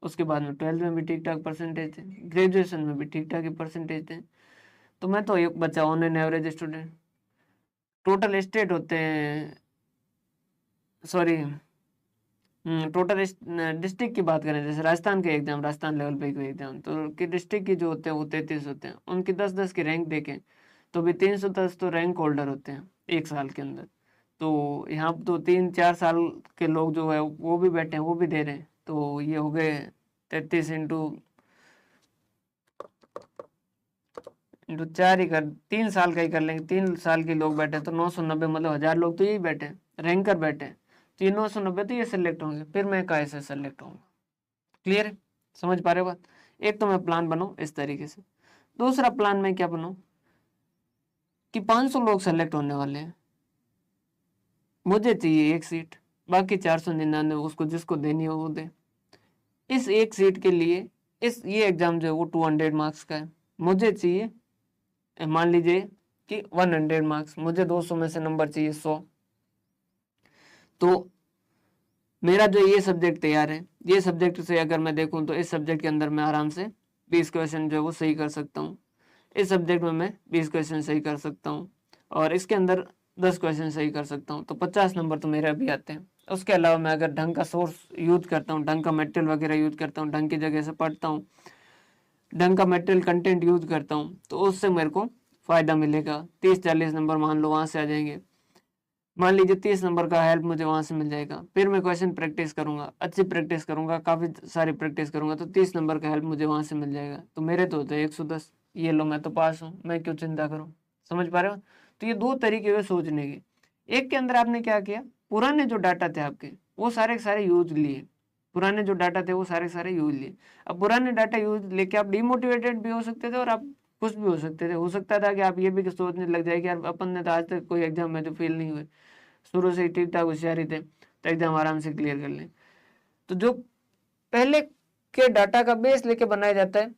उसके बाद में 12th में भी ठीक ठाक परसेंटेज थे, ग्रेजुएशन में भी ठीक ठाक ही परसेंटेज थे, तो मैं तो एक बच्चा on an average student. Total state होते हैं, सॉरी टोटल डिस्ट्रिक्ट की बात करें, जैसे राजस्थान के एग्जाम, राजस्थान लेवल पे कोई एग्जाम, तो कि डिस्ट्रिक्ट की जो होते हैं वो 33 होते हैं, उनकी 10-10 की रैंक देखें तो भी 310 तो रैंक होल्डर होते हैं 1 साल के अंदर। तो यहाँ तो 3-4 साल के लोग जो है वो भी बैठे हैं, वो भी दे रहे हैं, तो ये हो गए 33 इंटू 4 ही कर, 3 साल का ही कर लेंगे, 3 साल के लोग बैठे तो 990, मतलब 1000 लोग तो यही बैठे, रैंकर बैठे, तो ये 990 तो ये सिलेक्ट होंगे, फिर मैं कैसे सेलेक्ट होंगे? क्लियर है? समझ पा रहे हो बात? एक तो मैं प्लान बनाऊं इस तरीके से, दूसरा प्लान में क्या बनाऊं कि 500 लोग सेलेक्ट होने वाले हैं, मुझे चाहिए 1 सीट, बाकी 499 उसको जिसको देनी हो वो दे। इस 1 सीट के लिए ये एग्जाम जो है वो 200 मार्क्स का है, मुझे चाहिए, मान लीजिए कि 100 मार्क्स, मुझे 200 में से नंबर चाहिए 100, तो मेरा जो ये सब्जेक्ट तैयार है, ये सब्जेक्ट से अगर मैं देखूं तो इस सब्जेक्ट के अंदर मैं आराम से 20 क्वेश्चन जो है वो सही कर सकता हूँ, इस सब्जेक्ट में मैं 20 क्वेश्चन सही कर सकता हूँ, और इसके अंदर 10 क्वेश्चन सही कर सकता हूँ, तो 50 नंबर तो मेरे अभी आते हैं। उसके अलावा मैं अगर ढंग का सोर्स यूज करता हूँ, ढंग का मटेरियल वगैरह यूज करता हूँ, ढंग की जगह से पढ़ता हूँ, ढंग का मटेरियल कंटेंट यूज करता हूँ, तो उससे मेरे को फायदा मिलेगा। 30-40 नंबर मान लो वहां से आ जाएंगे, मान लीजिए 30 नंबर का हेल्प मुझे वहां से मिल जाएगा, फिर मैं क्वेश्चन प्रैक्टिस करूंगा, अच्छी प्रैक्टिस करूंगा, काफी सारी प्रैक्टिस करूंगा, तो 30 नंबर का हेल्प मुझे वहां से मिल जाएगा, तो मेरे तो होते 110, ये लो मैं तो पास हूँ, मैं क्यों चिंता करूँ? समझ पा रहे हो? तो ये दो तरीके हुए सोचने के। एक के अंदर आपने क्या किया, पुराने जो डाटा थे आपके वो सारे के सारे यूज लिए, पुराने जो डाटा थे वो सारे के सारे यूज लिए। अब पुराने डाटा यूज लेके आप डिमोटिवेटेड भी हो सकते थे और आप खुश भी हो सकते थे। हो सकता था कि आप ये भी सोचने लग जाए कि यार अपन ने तो आज तक कोई एग्जाम में तो फेल नहीं हुए, शुरू से ही ठीक ठाक होशियारी थे, तो एग्जाम आराम से क्लियर कर लें। तो जो पहले के डाटा का बेस लेके बनाया जाता है,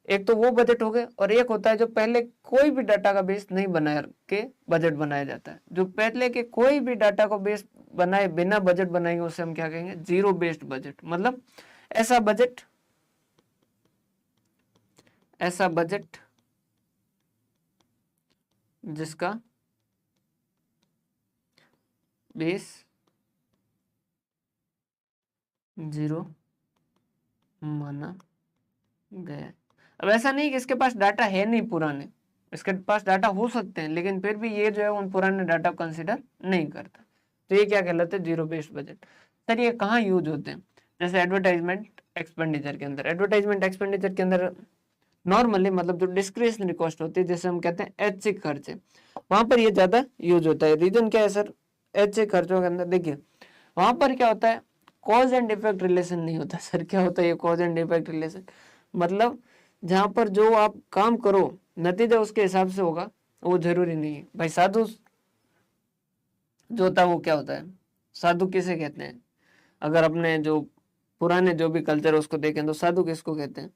एक तो वो बजट हो गए, और एक होता है जो पहले कोई भी डाटा का बेस नहीं बना के बजट बनाया जाता है। जो पहले के कोई भी डाटा को बेस बनाए बिना बजट बनाएंगे उसे हम क्या कहेंगे, जीरो बेस्ड बजट। मतलब ऐसा बजट जिसका बेस जीरो माना गया। अब ऐसा नहीं कि इसके पास डाटा है नहीं पुराने, इसके पास डाटा हो सकते हैं, लेकिन फिर भी ये जो है उन पुराने डाटा को कंसिडर नहीं करता, तो ये क्या कहलाते हैं, जीरो बेस्ड बजट। सर ये कहाँ यूज होते हैं? जैसे एडवर्टाइजमेंट एक्सपेंडिचर के अंदर, एडवर्टाइजमेंट एक्सपेंडिचर के अंदर नॉर्मली मतलब जो डिस्क्रिशनरी कॉस्ट होती है, जैसे हम कहते हैं ऐच्छिक खर्चे, वहां पर ये ज्यादा यूज होता है। रीजन क्या है सर? ऐच्छिक खर्चों के अंदर देखिए वहां पर क्या होता है, कॉज एंड इफेक्ट रिलेशन नहीं होता। सर क्या होता है ये कॉज एंड इफेक्ट रिलेशन? मतलब जहां पर जो आप काम करो नतीजा उसके हिसाब से होगा, वो जरूरी नहीं है। भाई साधु जो होता है वो क्या होता है, साधु किसे कहते हैं? अगर अपने जो पुराने जो भी कल्चर है उसको देखें तो साधु किसको कहते हैं?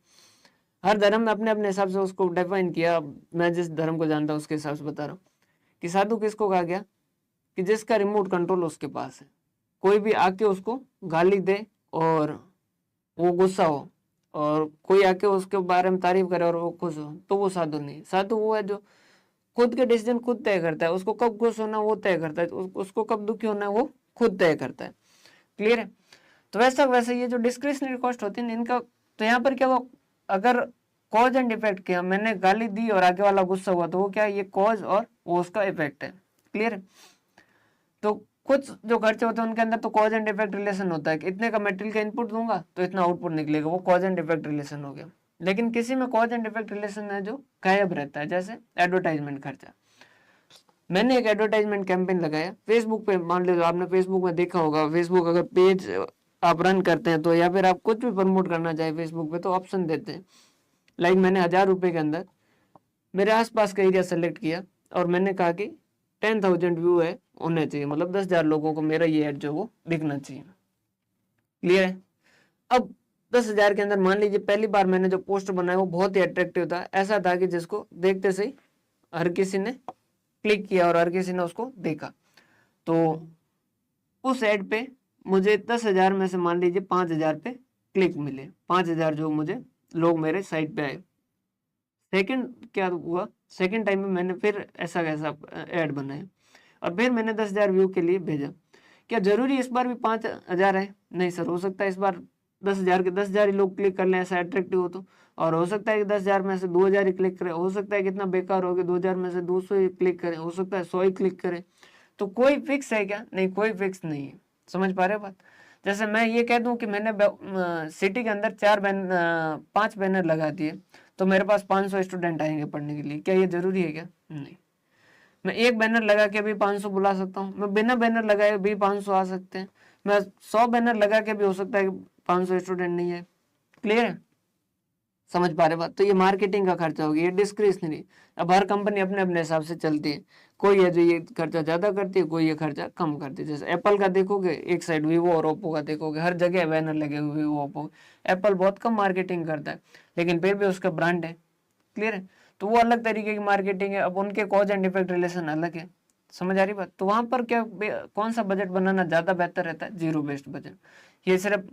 हर धर्म में अपने अपने हिसाब से उसको डिफाइन किया। मैं जिस धर्म को जानता हूँ उसके हिसाब से बता रहा हूँ कि साधु किसको कहा गया, कि जिसका रिमोट कंट्रोल उसके पास है, कोई भी आके उसको गाली दे और वो गुस्सा हो, और कोई आके उसके बारे में तारीफ करे और वो खुश हो, तो वो साधु नहीं। साधु वो है जो खुद के डिसीजन खुद तय करता है, उसको कब खुश होना वो तय करता है, उसको कब दुखी होना है वो खुद तय करता है। क्लियर है? तो वैसा ये जो डिस्क्रिशनरी कॉस्ट होती है ना इनका, तो यहाँ पर क्या हुआ, अगर कॉज एंड इफेक्ट किया, मैंने गाली दी और आगे वाला गुस्सा हुआ, तो वो क्या है, ये कॉज और वो उसका इफेक्ट है। क्लियर है? तो कुछ जो खर्चे होते हैं उनके अंदर तो कॉज एंड इफेक्ट रिलेशन होता है कि इतने का मटेरियल का इनपुट दूंगा तो इतना आउटपुट निकलेगा, वो कॉज एंड इफेक्ट रिलेशन हो गया। लेकिन किसी में कॉज एंड इफेक्ट रिलेशन है जो गायब रहता है, जैसे एडवर्टाइजमेंट खर्चा। मैंने एक एडवर्टाइजमेंट कैंपेन लगाया फेसबुक पे, मान लीजिए आपने फेसबुक में देखा होगा, फेसबुक अगर पेज आप रन करते हैं तो, या फिर आप कुछ भी प्रमोट करना चाहे फेसबुक पे तो ऑप्शन देते हैं। लाइक मैंने 1000 रुपये के अंदर मेरे आसपास का एरिया सेलेक्ट किया और मैंने कहा कि 10,000 व्यू है होने चाहिए, मतलब 10,000 लोगों को मेरा ये एड जो वो दिखना चाहिए। क्लियर है? अब 10,000 के अंदर मान लीजिए पहली बार मैंने जो पोस्टर बनाया वो बहुत ही अट्रैक्टिव था, ऐसा था कि जिसको देखते से ही हर किसी ने क्लिक किया और हर किसी ने उसको देखा। तो उस एड पे मुझे 10,000 में से मान लीजिए 5,000 पे क्लिक मिले, 5,000 जो मुझे लोग मेरे साइट पे आए। सेकंड क्या हुआ, सेकंड टाइम में मैंने फिर ऐसा ऐड बनाया और फिर मैंने 10,000 व्यू के लिए भेजा। क्या जरूरी इस बार भी 5,000 है? नहीं सर, हो सकता है इस बार 10,000 के 10,000 ही लोग क्लिक कर लें, ऐसा अट्रैक्टिव हो तो, और हो सकता है कि 10,000 में से 2,000 ही क्लिक करें, हो सकता है कितना बेकार हो गया 2,000 में से 200 ही क्लिक करें, हो सकता है 100 ही क्लिक करें। तो कोई फिक्स है क्या? नहीं, कोई फिक्स नहीं है। समझ पा रहे हो बात? जैसे मैं ये कह दूं कि मैंने सिटी के अंदर 5 बैनर लगा दिए तो मेरे पास 500 स्टूडेंट आएंगे पढ़ने के लिए, क्या ये जरूरी है क्या? नहीं। मैं एक बैनर लगा के भी 500 बुला सकता हूँ, मैं बिना बैनर लगाए भी 500 आ सकते हैं, मैं 100 बैनर लगा के भी हो सकता है कि 500 स्टूडेंट नहीं है। क्लियर है? समझ पा रहे बात? तो ये मार्केटिंग का खर्चा हो गया, ये डिस्क्रिशनरी। अब हर कंपनी अपने अपने हिसाब से चलती है, कोई है जो ये खर्चा ज्यादा करती है, कोई ये खर्चा कम करती है। जैसे एप्पल का देखोगे, एक साइड वीवो और ओप्पो का देखोगे, हर जगह बैनर लगे हुए वीवो ओप्पो। एप्पल बहुत कम मार्केटिंग करता है लेकिन फिर भी उसका ब्रांड है। क्लियर है? तो वो अलग तरीके की मार्केटिंग है, अब उनके कॉज एंड इफेक्ट रिलेशन अलग है। समझ आ रही बात? तो वहां पर क्या कौन सा बजट बनाना ज्यादा बेहतर रहता है? Zero based budget. ये सिर्फ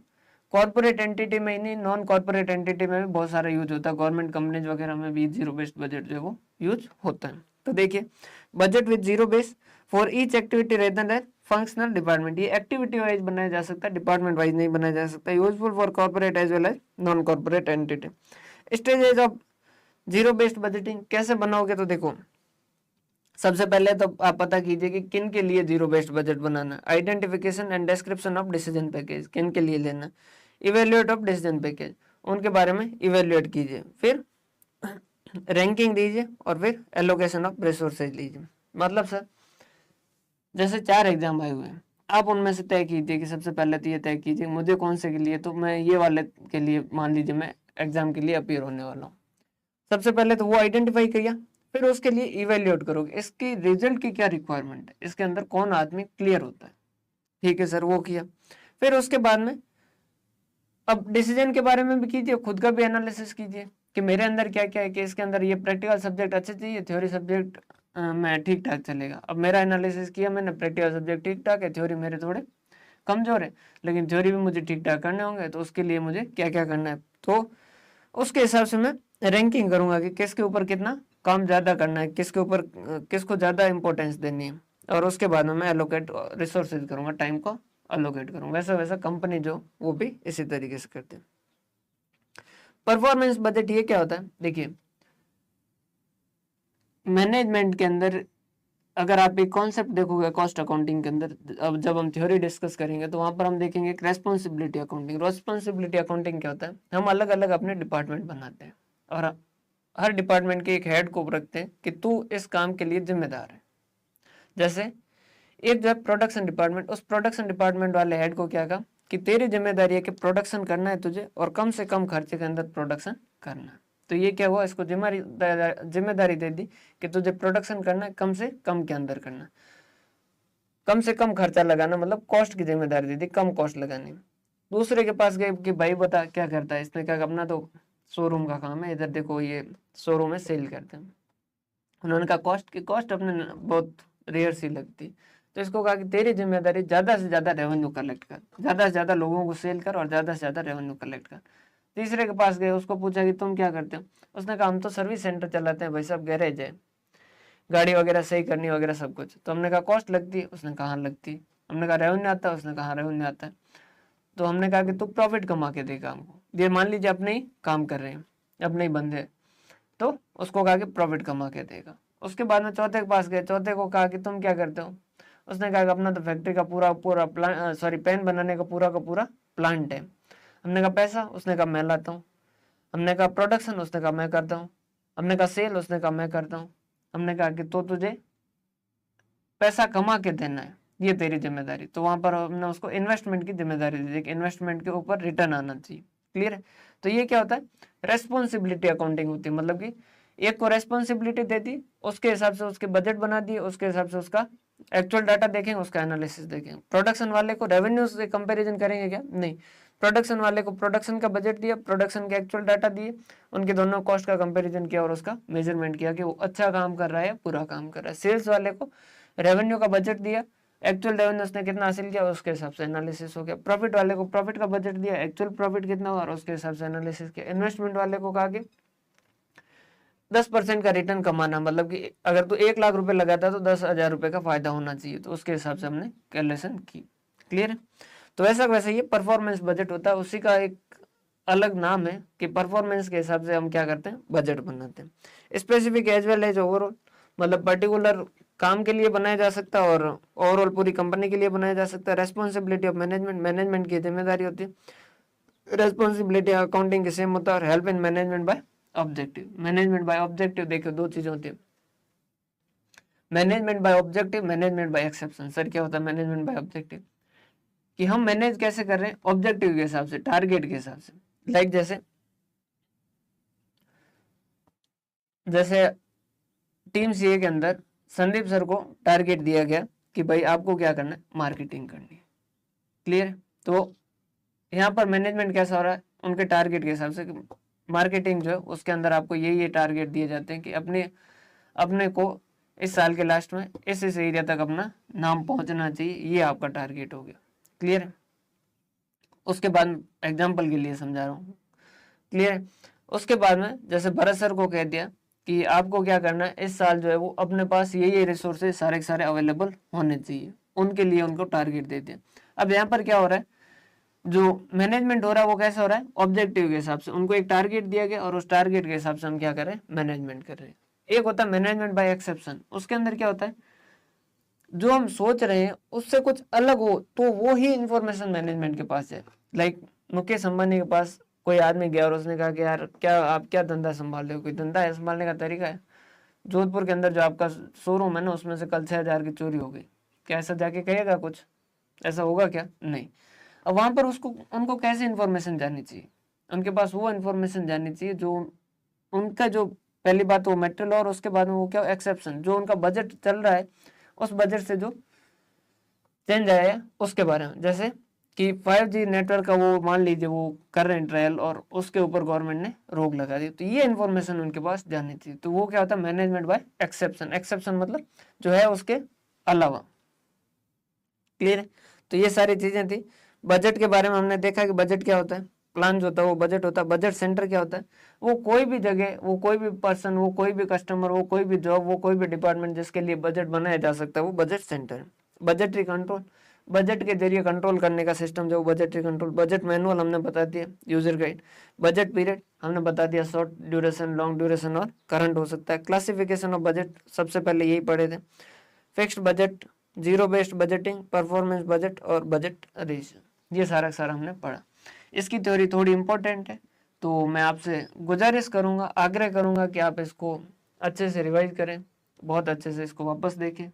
कॉर्पोरेट एंटिटी में ही नहीं, नॉन कॉर्पोरेट एंटिटी में भी बहुत सारा यूज होता है, गवर्नमेंट कंपनीज वगैरह में भी जीरो बेस्ड बजट जो है वो यूज होता है। तो देखिए, budget with zero base for each activity rather than functional department, ये एक्टिविटी वाइज बनाया जा सकता है, डिपार्टमेंट वाइज नहीं बनाया जा सकता। Useful for corporate as well as non corporate entity. Stages of zero based budgeting कैसे बनाओगे? तो देखो, सबसे पहले तो आप पता कीजिए कि किन के लिए zero based budget banana. Identification and description of decision package, किन के लिए लेना। इवेल्युएट ऑफ डिसीजन पैकेज, उनके बारे में इवेल्युएट कीजिए। फिर रैंकिंग दीजिए और फिर एलोकेशन ऑफ रिसोर्सेज लीजिए। मतलब सर, जैसे 4 एग्जाम आए हुए हैं, आप उनमें से तय कीजिए कि सबसे पहले तो ये तय कीजिए मुझे कौन से के लिए, तो मैं ये वाले के लिए मान लीजिए मैं एग्जाम के लिए अपीयर होने वाला हूँ। सबसे पहले तो वो आइडेंटिफाई किया, फिर उसके लिए इवेल्युएट करोगे इसकी रिजल्ट की क्या रिक्वायरमेंट है, इसके अंदर कौन आदमी क्लियर होता है। ठीक है सर, वो किया। फिर उसके बाद में अब डिसीजन के बारे में भी कीजिए, खुद का भी एनालिसिस कीजिए कि मेरे अंदर क्या क्या है, कि इसके अंदर ये प्रैक्टिकल सब्जेक्ट अच्छे चाहिए, थ्योरी सब्जेक्ट में ठीक ठाक चलेगा। अब मेरा एनालिसिस किया मैंने, प्रैक्टिकल सब्जेक्ट ठीक ठाक है, थ्योरी मेरे थोड़े कमजोर है, लेकिन थ्योरी भी मुझे ठीक ठाक करने होंगे, तो उसके लिए मुझे क्या क्या करना है, तो उसके हिसाब से मैं रैंकिंग करूंगा कि किसके ऊपर कितना काम ज्यादा करना है, किसके ऊपर किसको ज्यादा इंपॉर्टेंस देनी है, और उसके बाद में मैं एलोकेट रिसोर्सेज करूंगा, टाइम को अलोकेट करूंगा। वैसा वैसा कंपनी जो वो भी इसी तरीके से करते हैं। परफॉर्मेंस बजट ये क्या होता है? देखिए, मैनेजमेंट के अंदर अगर आप एक कॉन्सेप्ट देखोगे कॉस्ट अकाउंटिंग के अंदर, अब जब हम थ्योरी डिस्कस करेंगे तो वहां पर हम देखेंगे रेस्पॉन्सिबिलिटी अकाउंटिंग। रेस्पॉन्सिबिलिटी अकाउंटिंग क्या होता है? हम अलग अलग अपने डिपार्टमेंट बनाते हैं और हर डिपार्टमेंट के एक हेड को रखते हैं कि तू इस काम के लिए जिम्मेदार है। जैसे एक जब प्रोडक्शन डिपार्टमेंट, उस प्रोडक्शन डिपार्टमेंट वाले हेड को क्या कहा कि तेरी जिम्मेदारी है कि प्रोडक्शन करना है तुझे, और कम से कम खर्चे के अंदर प्रोडक्शन करना है। तो ये क्या हुआ, इसको जिम्मेदारी दे दी कि तुझे प्रोडक्शन करना है, कम से कम के अंदर करना, कम से कम खर्चा लगाना, मतलब कॉस्ट की जिम्मेदारी दे दी, कम कॉस्ट लगानी। दूसरे के पास गए कि भाई बता क्या करता है, इसने क्या, अपना तो शोरूम का काम है, इधर देखो ये शोरूम है, सेल करते हैं। उन्होंने कहा कॉस्ट की, कॉस्ट अपने बहुत रेयर सी लगती, तो इसको कहा कि तेरी जिम्मेदारी ज्यादा से ज्यादा रेवेन्यू कलेक्ट कर, ज्यादा से ज्यादा लोगों को सेल कर और ज्यादा से ज्यादा रेवेन्यू कलेक्ट कर। तीसरे के पास गए, उसको पूछा कि तुम क्या करते हो, उसने कहा हम तो सर्विस सेंटर चलाते हैं भाई साहब, गैरेज है। गाड़ी वगैरह सही करनी वगैरह सब कुछ। तो हमने कहा कॉस्ट लगती है, उसने कहा हाँ लगती है। हमने कहा रेवेन्यू आता है, उसने कहा रेवेन्यू आता है। तो हमने कहा कि तू प्रॉफिट कमा के दे काम को। ये मान लीजिए अपने ही काम कर रहे हैं, अपने ही बंदे, तो उसको कहा कि प्रॉफिट कमा के देगा। उसके बाद में चौथे के पास गए, चौथे को कहा कि तुम क्या करते हो। उसने कहा कि अपना तो फैक्ट्री का पूरा पूरा प्लान, सॉरी पेन बनाने का पूरा प्लांट है। हमने कहा पैसा, उसने कहा मैं लाता हूँ। हमने कहा प्रोडक्शन, उसने कहा मैं करता हूँ। हमने कहा सेल, उसने कहा मैं करता हूँ। हमने कहा कि तो तुझे पैसा कमा के देना है, ये तेरी जिम्मेदारी। तो वहां पर हमने उसको इन्वेस्टमेंट की जिम्मेदारी दी कि इन्वेस्टमेंट के ऊपर रिटर्न आना चाहिए। क्लियर है। तो ये क्या होता है, रेस्पॉन्सिबिलिटी अकाउंटिंग होती है। मतलब कि एक को रेस्पॉन्सिबिलिटी दे दी, उसके हिसाब से उसके बजट बना दिए, उसके हिसाब से उसका एक्चुअल डाटा देखेंगे, उसका एनालिसिस देखेंगे। प्रोडक्शन वाले को रेवेन्यू से कंपैरिजन करेंगे क्या, नहीं। प्रोडक्शन वाले को प्रोडक्शन का बजट दिया, प्रोडक्शन के एक्चुअल डाटा दिए, उनके दोनों कॉस्ट का कंपैरिजन किया और उसका मेजरमेंट किया कि वो अच्छा काम कर रहा है, पूरा काम कर रहा है। सेल्स वाले को रेवेन्यू का बजट दिया, एक्चुअल रेवेन्यू उसने कितना हासिल किया उसके हिसाब से एनालिसिस हो गया। प्रॉफिट वाले को प्रॉफिट का बजट दिया, एक्चुअल प्रॉफिट कितना हुआ और उसके हिसाब से एनालिसिस किया। इन्वेस्टमेंट वाले को कहा कि 10% का रिटर्न कमाना, मतलब कि अगर तू 1 लाख रुपए लगाता तो 10,000 रुपए का फायदा होना चाहिए, तो उसके हिसाब से हमने कैलकुलेशन की। क्लियर है। तो ऐसा वैसे ये परफॉर्मेंस बजट होता है, उसी का एक अलग नाम है कि परफॉर्मेंस के हिसाब से हम क्या करते हैं, बजट बनाते हैं। Specific as well as overall, मतलब पर्टिकुलर काम के लिए बनाया जा सकता है और ओवरऑल पूरी कंपनी के लिए बनाया जा सकता है। रेस्पॉन्सिबिलिटी ऑफ मैनेजमेंट, मैनेजमेंट की जिम्मेदारी होती है। रेस्पॉन्सिबिलिटी अकाउंटिंग के सेम होता है। और help in management by objective, management by objective देखो दो चीजें होती है, management by objective, management by exception. Sir क्या होता है मैनेजमेंट बाय ऑब्जेक्टिव, कि हम मैनेज कैसे कर रहे हैं, ऑब्जेक्टिव के हिसाब से, टारगेट के हिसाब से। लाइक जैसे टीम सीए के अंदर संदीप सर को टारगेट दिया गया कि भाई आपको क्या करना है, मार्केटिंग करनी है। क्लियर। तो यहाँ पर मैनेजमेंट कैसा हो रहा है, उनके टारगेट के हिसाब से। मार्केटिंग जो है उसके अंदर आपको ये टारगेट दिए जाते हैं कि अपने को इस साल के लास्ट में इस एरिया तक अपना नाम पहुंचना चाहिए, ये आपका टारगेट हो गया। क्लियर है। उसके बाद एग्जाम्पल के लिए समझा रहा हूँ। क्लियर है। उसके बाद में जैसे भरत सर को कह दिया कि आपको क्या करना है, इस साल जो है वो अपने पास ये रिसोर्सेज सारे के सारे अवेलेबल होने चाहिए, उनके लिए उनको टारगेट दे दिया। अब यहाँ पर क्या हो रहा है, जो मैनेजमेंट हो रहा है वो कैसे हो रहा है, ऑब्जेक्टिव के हिसाब से। उनको एक टारगेट दिया गया और उस टारगेट के हिसाब से हम क्या कर रहे हैं, मैनेजमेंट कर रहे हैं। एक होता है मैनेजमेंट बाय एक्सेप्शन, उसके अंदर क्या होता है, जो हम सोच रहे हैं उससे कुछ अलग हो तो वो ही इंफॉर्मेशन मैनेजमेंट के पास है। लाइक मुकेश अंबानी के पास कोई आदमी गया और उसने कहा कि यार क्या आप क्या धंधा संभाल रहे हो, कोई धंधा है संभालने का तरीका है। जोधपुर के अंदर जो आपका शोरूम है ना, उसमें से कल 6,000 की चोरी हो गई, क्या ऐसा जाके कहेगा कुछ, ऐसा होगा क्या, नहीं। अब वहां पर उसको उनको कैसे इन्फॉर्मेशन जाननी चाहिए, उनके पास वो इन्फॉर्मेशन जाननी चाहिए जो उनका, जो पहली बात वो मेटेरियल, और उसके बाद में वो क्या एक्सेप्शन, जो उनका बजट चल रहा है उस बजट से जो चेंज आया उसके बारे में। जैसे कि 5G नेटवर्क का वो मान लीजिए वो कर रहे हैं ट्रायल और उसके ऊपर गवर्नमेंट ने रोक लगा दी, तो ये इन्फॉर्मेशन उनके पास जानी चाहिए। तो वो क्या होता है, मैनेजमेंट बाय एक्सेप्शन। एक्सेप्शन मतलब जो है उसके अलावा। क्लियर है। तो ये सारी चीजें थी। बजट के बारे में हमने देखा कि बजट क्या होता है, प्लान जो होता है वो बजट होता है। बजट सेंटर क्या होता है, वो कोई भी जगह, वो कोई भी पर्सन, वो कोई भी कस्टमर, वो कोई भी जॉब, वो कोई भी डिपार्टमेंट जिसके लिए बजट बनाया जा सकता है, वो बजट सेंटर है। बजटरी कंट्रोल, बजट के जरिए कंट्रोल करने का सिस्टम जो बजटरी कंट्रोल। बजट मैनुअल हमने बता दिया, यूजर गाइड। बजट पीरियड हमने बता दिया, शॉर्ट ड्यूरेशन, लॉन्ग ड्यूरेशन और करंट हो सकता है। क्लासिफिकेशन ऑफ बजट सबसे पहले यही पढ़े थे। Fixed budget, zero based budgeting, performance budget और बजट रेशियो, ये सारा सारा हमने पढ़ा। इसकी थ्योरी थोड़ी इंपॉर्टेंट है, तो मैं आपसे गुजारिश करूंगा, आग्रह करूंगा कि आप इसको अच्छे से रिवाइज करें, बहुत अच्छे से इसको वापस देखें।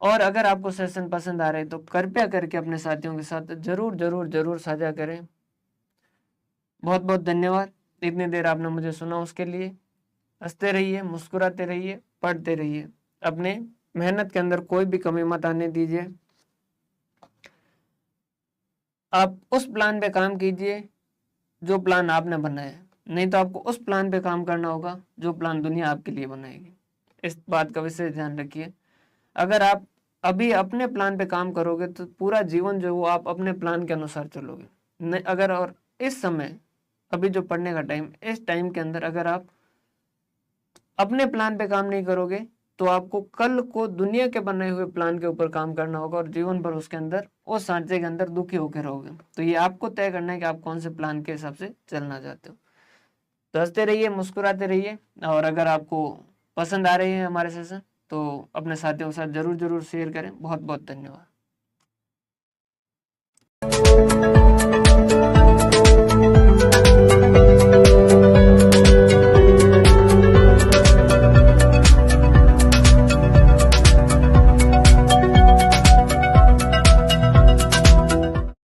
और अगर आपको सेशन पसंद आ रहे हैं तो कृपया करके अपने साथियों के साथ जरूर जरूर जरूर साझा करें। बहुत बहुत धन्यवाद, इतनी देर आपने मुझे सुना उसके लिए। हंसते रहिए, मुस्कुराते रहिए, पढ़ते रहिए, अपने मेहनत के अंदर कोई भी कमी मत आने दीजिए। आप उस प्लान पे काम कीजिए जो प्लान आपने बनाया, नहीं तो आपको उस प्लान पे काम करना होगा जो प्लान दुनिया आपके लिए बनाएगी। इस बात का विशेष ध्यान रखिए। अगर आप अभी अपने प्लान पे काम करोगे तो पूरा जीवन जो वो आप अपने प्लान के अनुसार चलोगे। नहीं अगर, और इस समय अभी जो पढ़ने का टाइम, इस टाइम के अंदर अगर आप अपने प्लान पे काम नहीं करोगे तो आपको कल को दुनिया के बने हुए प्लान के ऊपर काम करना होगा और जीवन भर उसके अंदर, उस सांचे के अंदर दुखी होकर रहोगे। तो ये आपको तय करना है कि आप कौन से प्लान के हिसाब से चलना चाहते हो। तो हंसते रहिए, मुस्कुराते रहिए, और अगर आपको पसंद आ रही है हमारे सेशन तो अपने साथियों के साथ जरूर जरूर शेयर करें। बहुत बहुत धन्यवाद।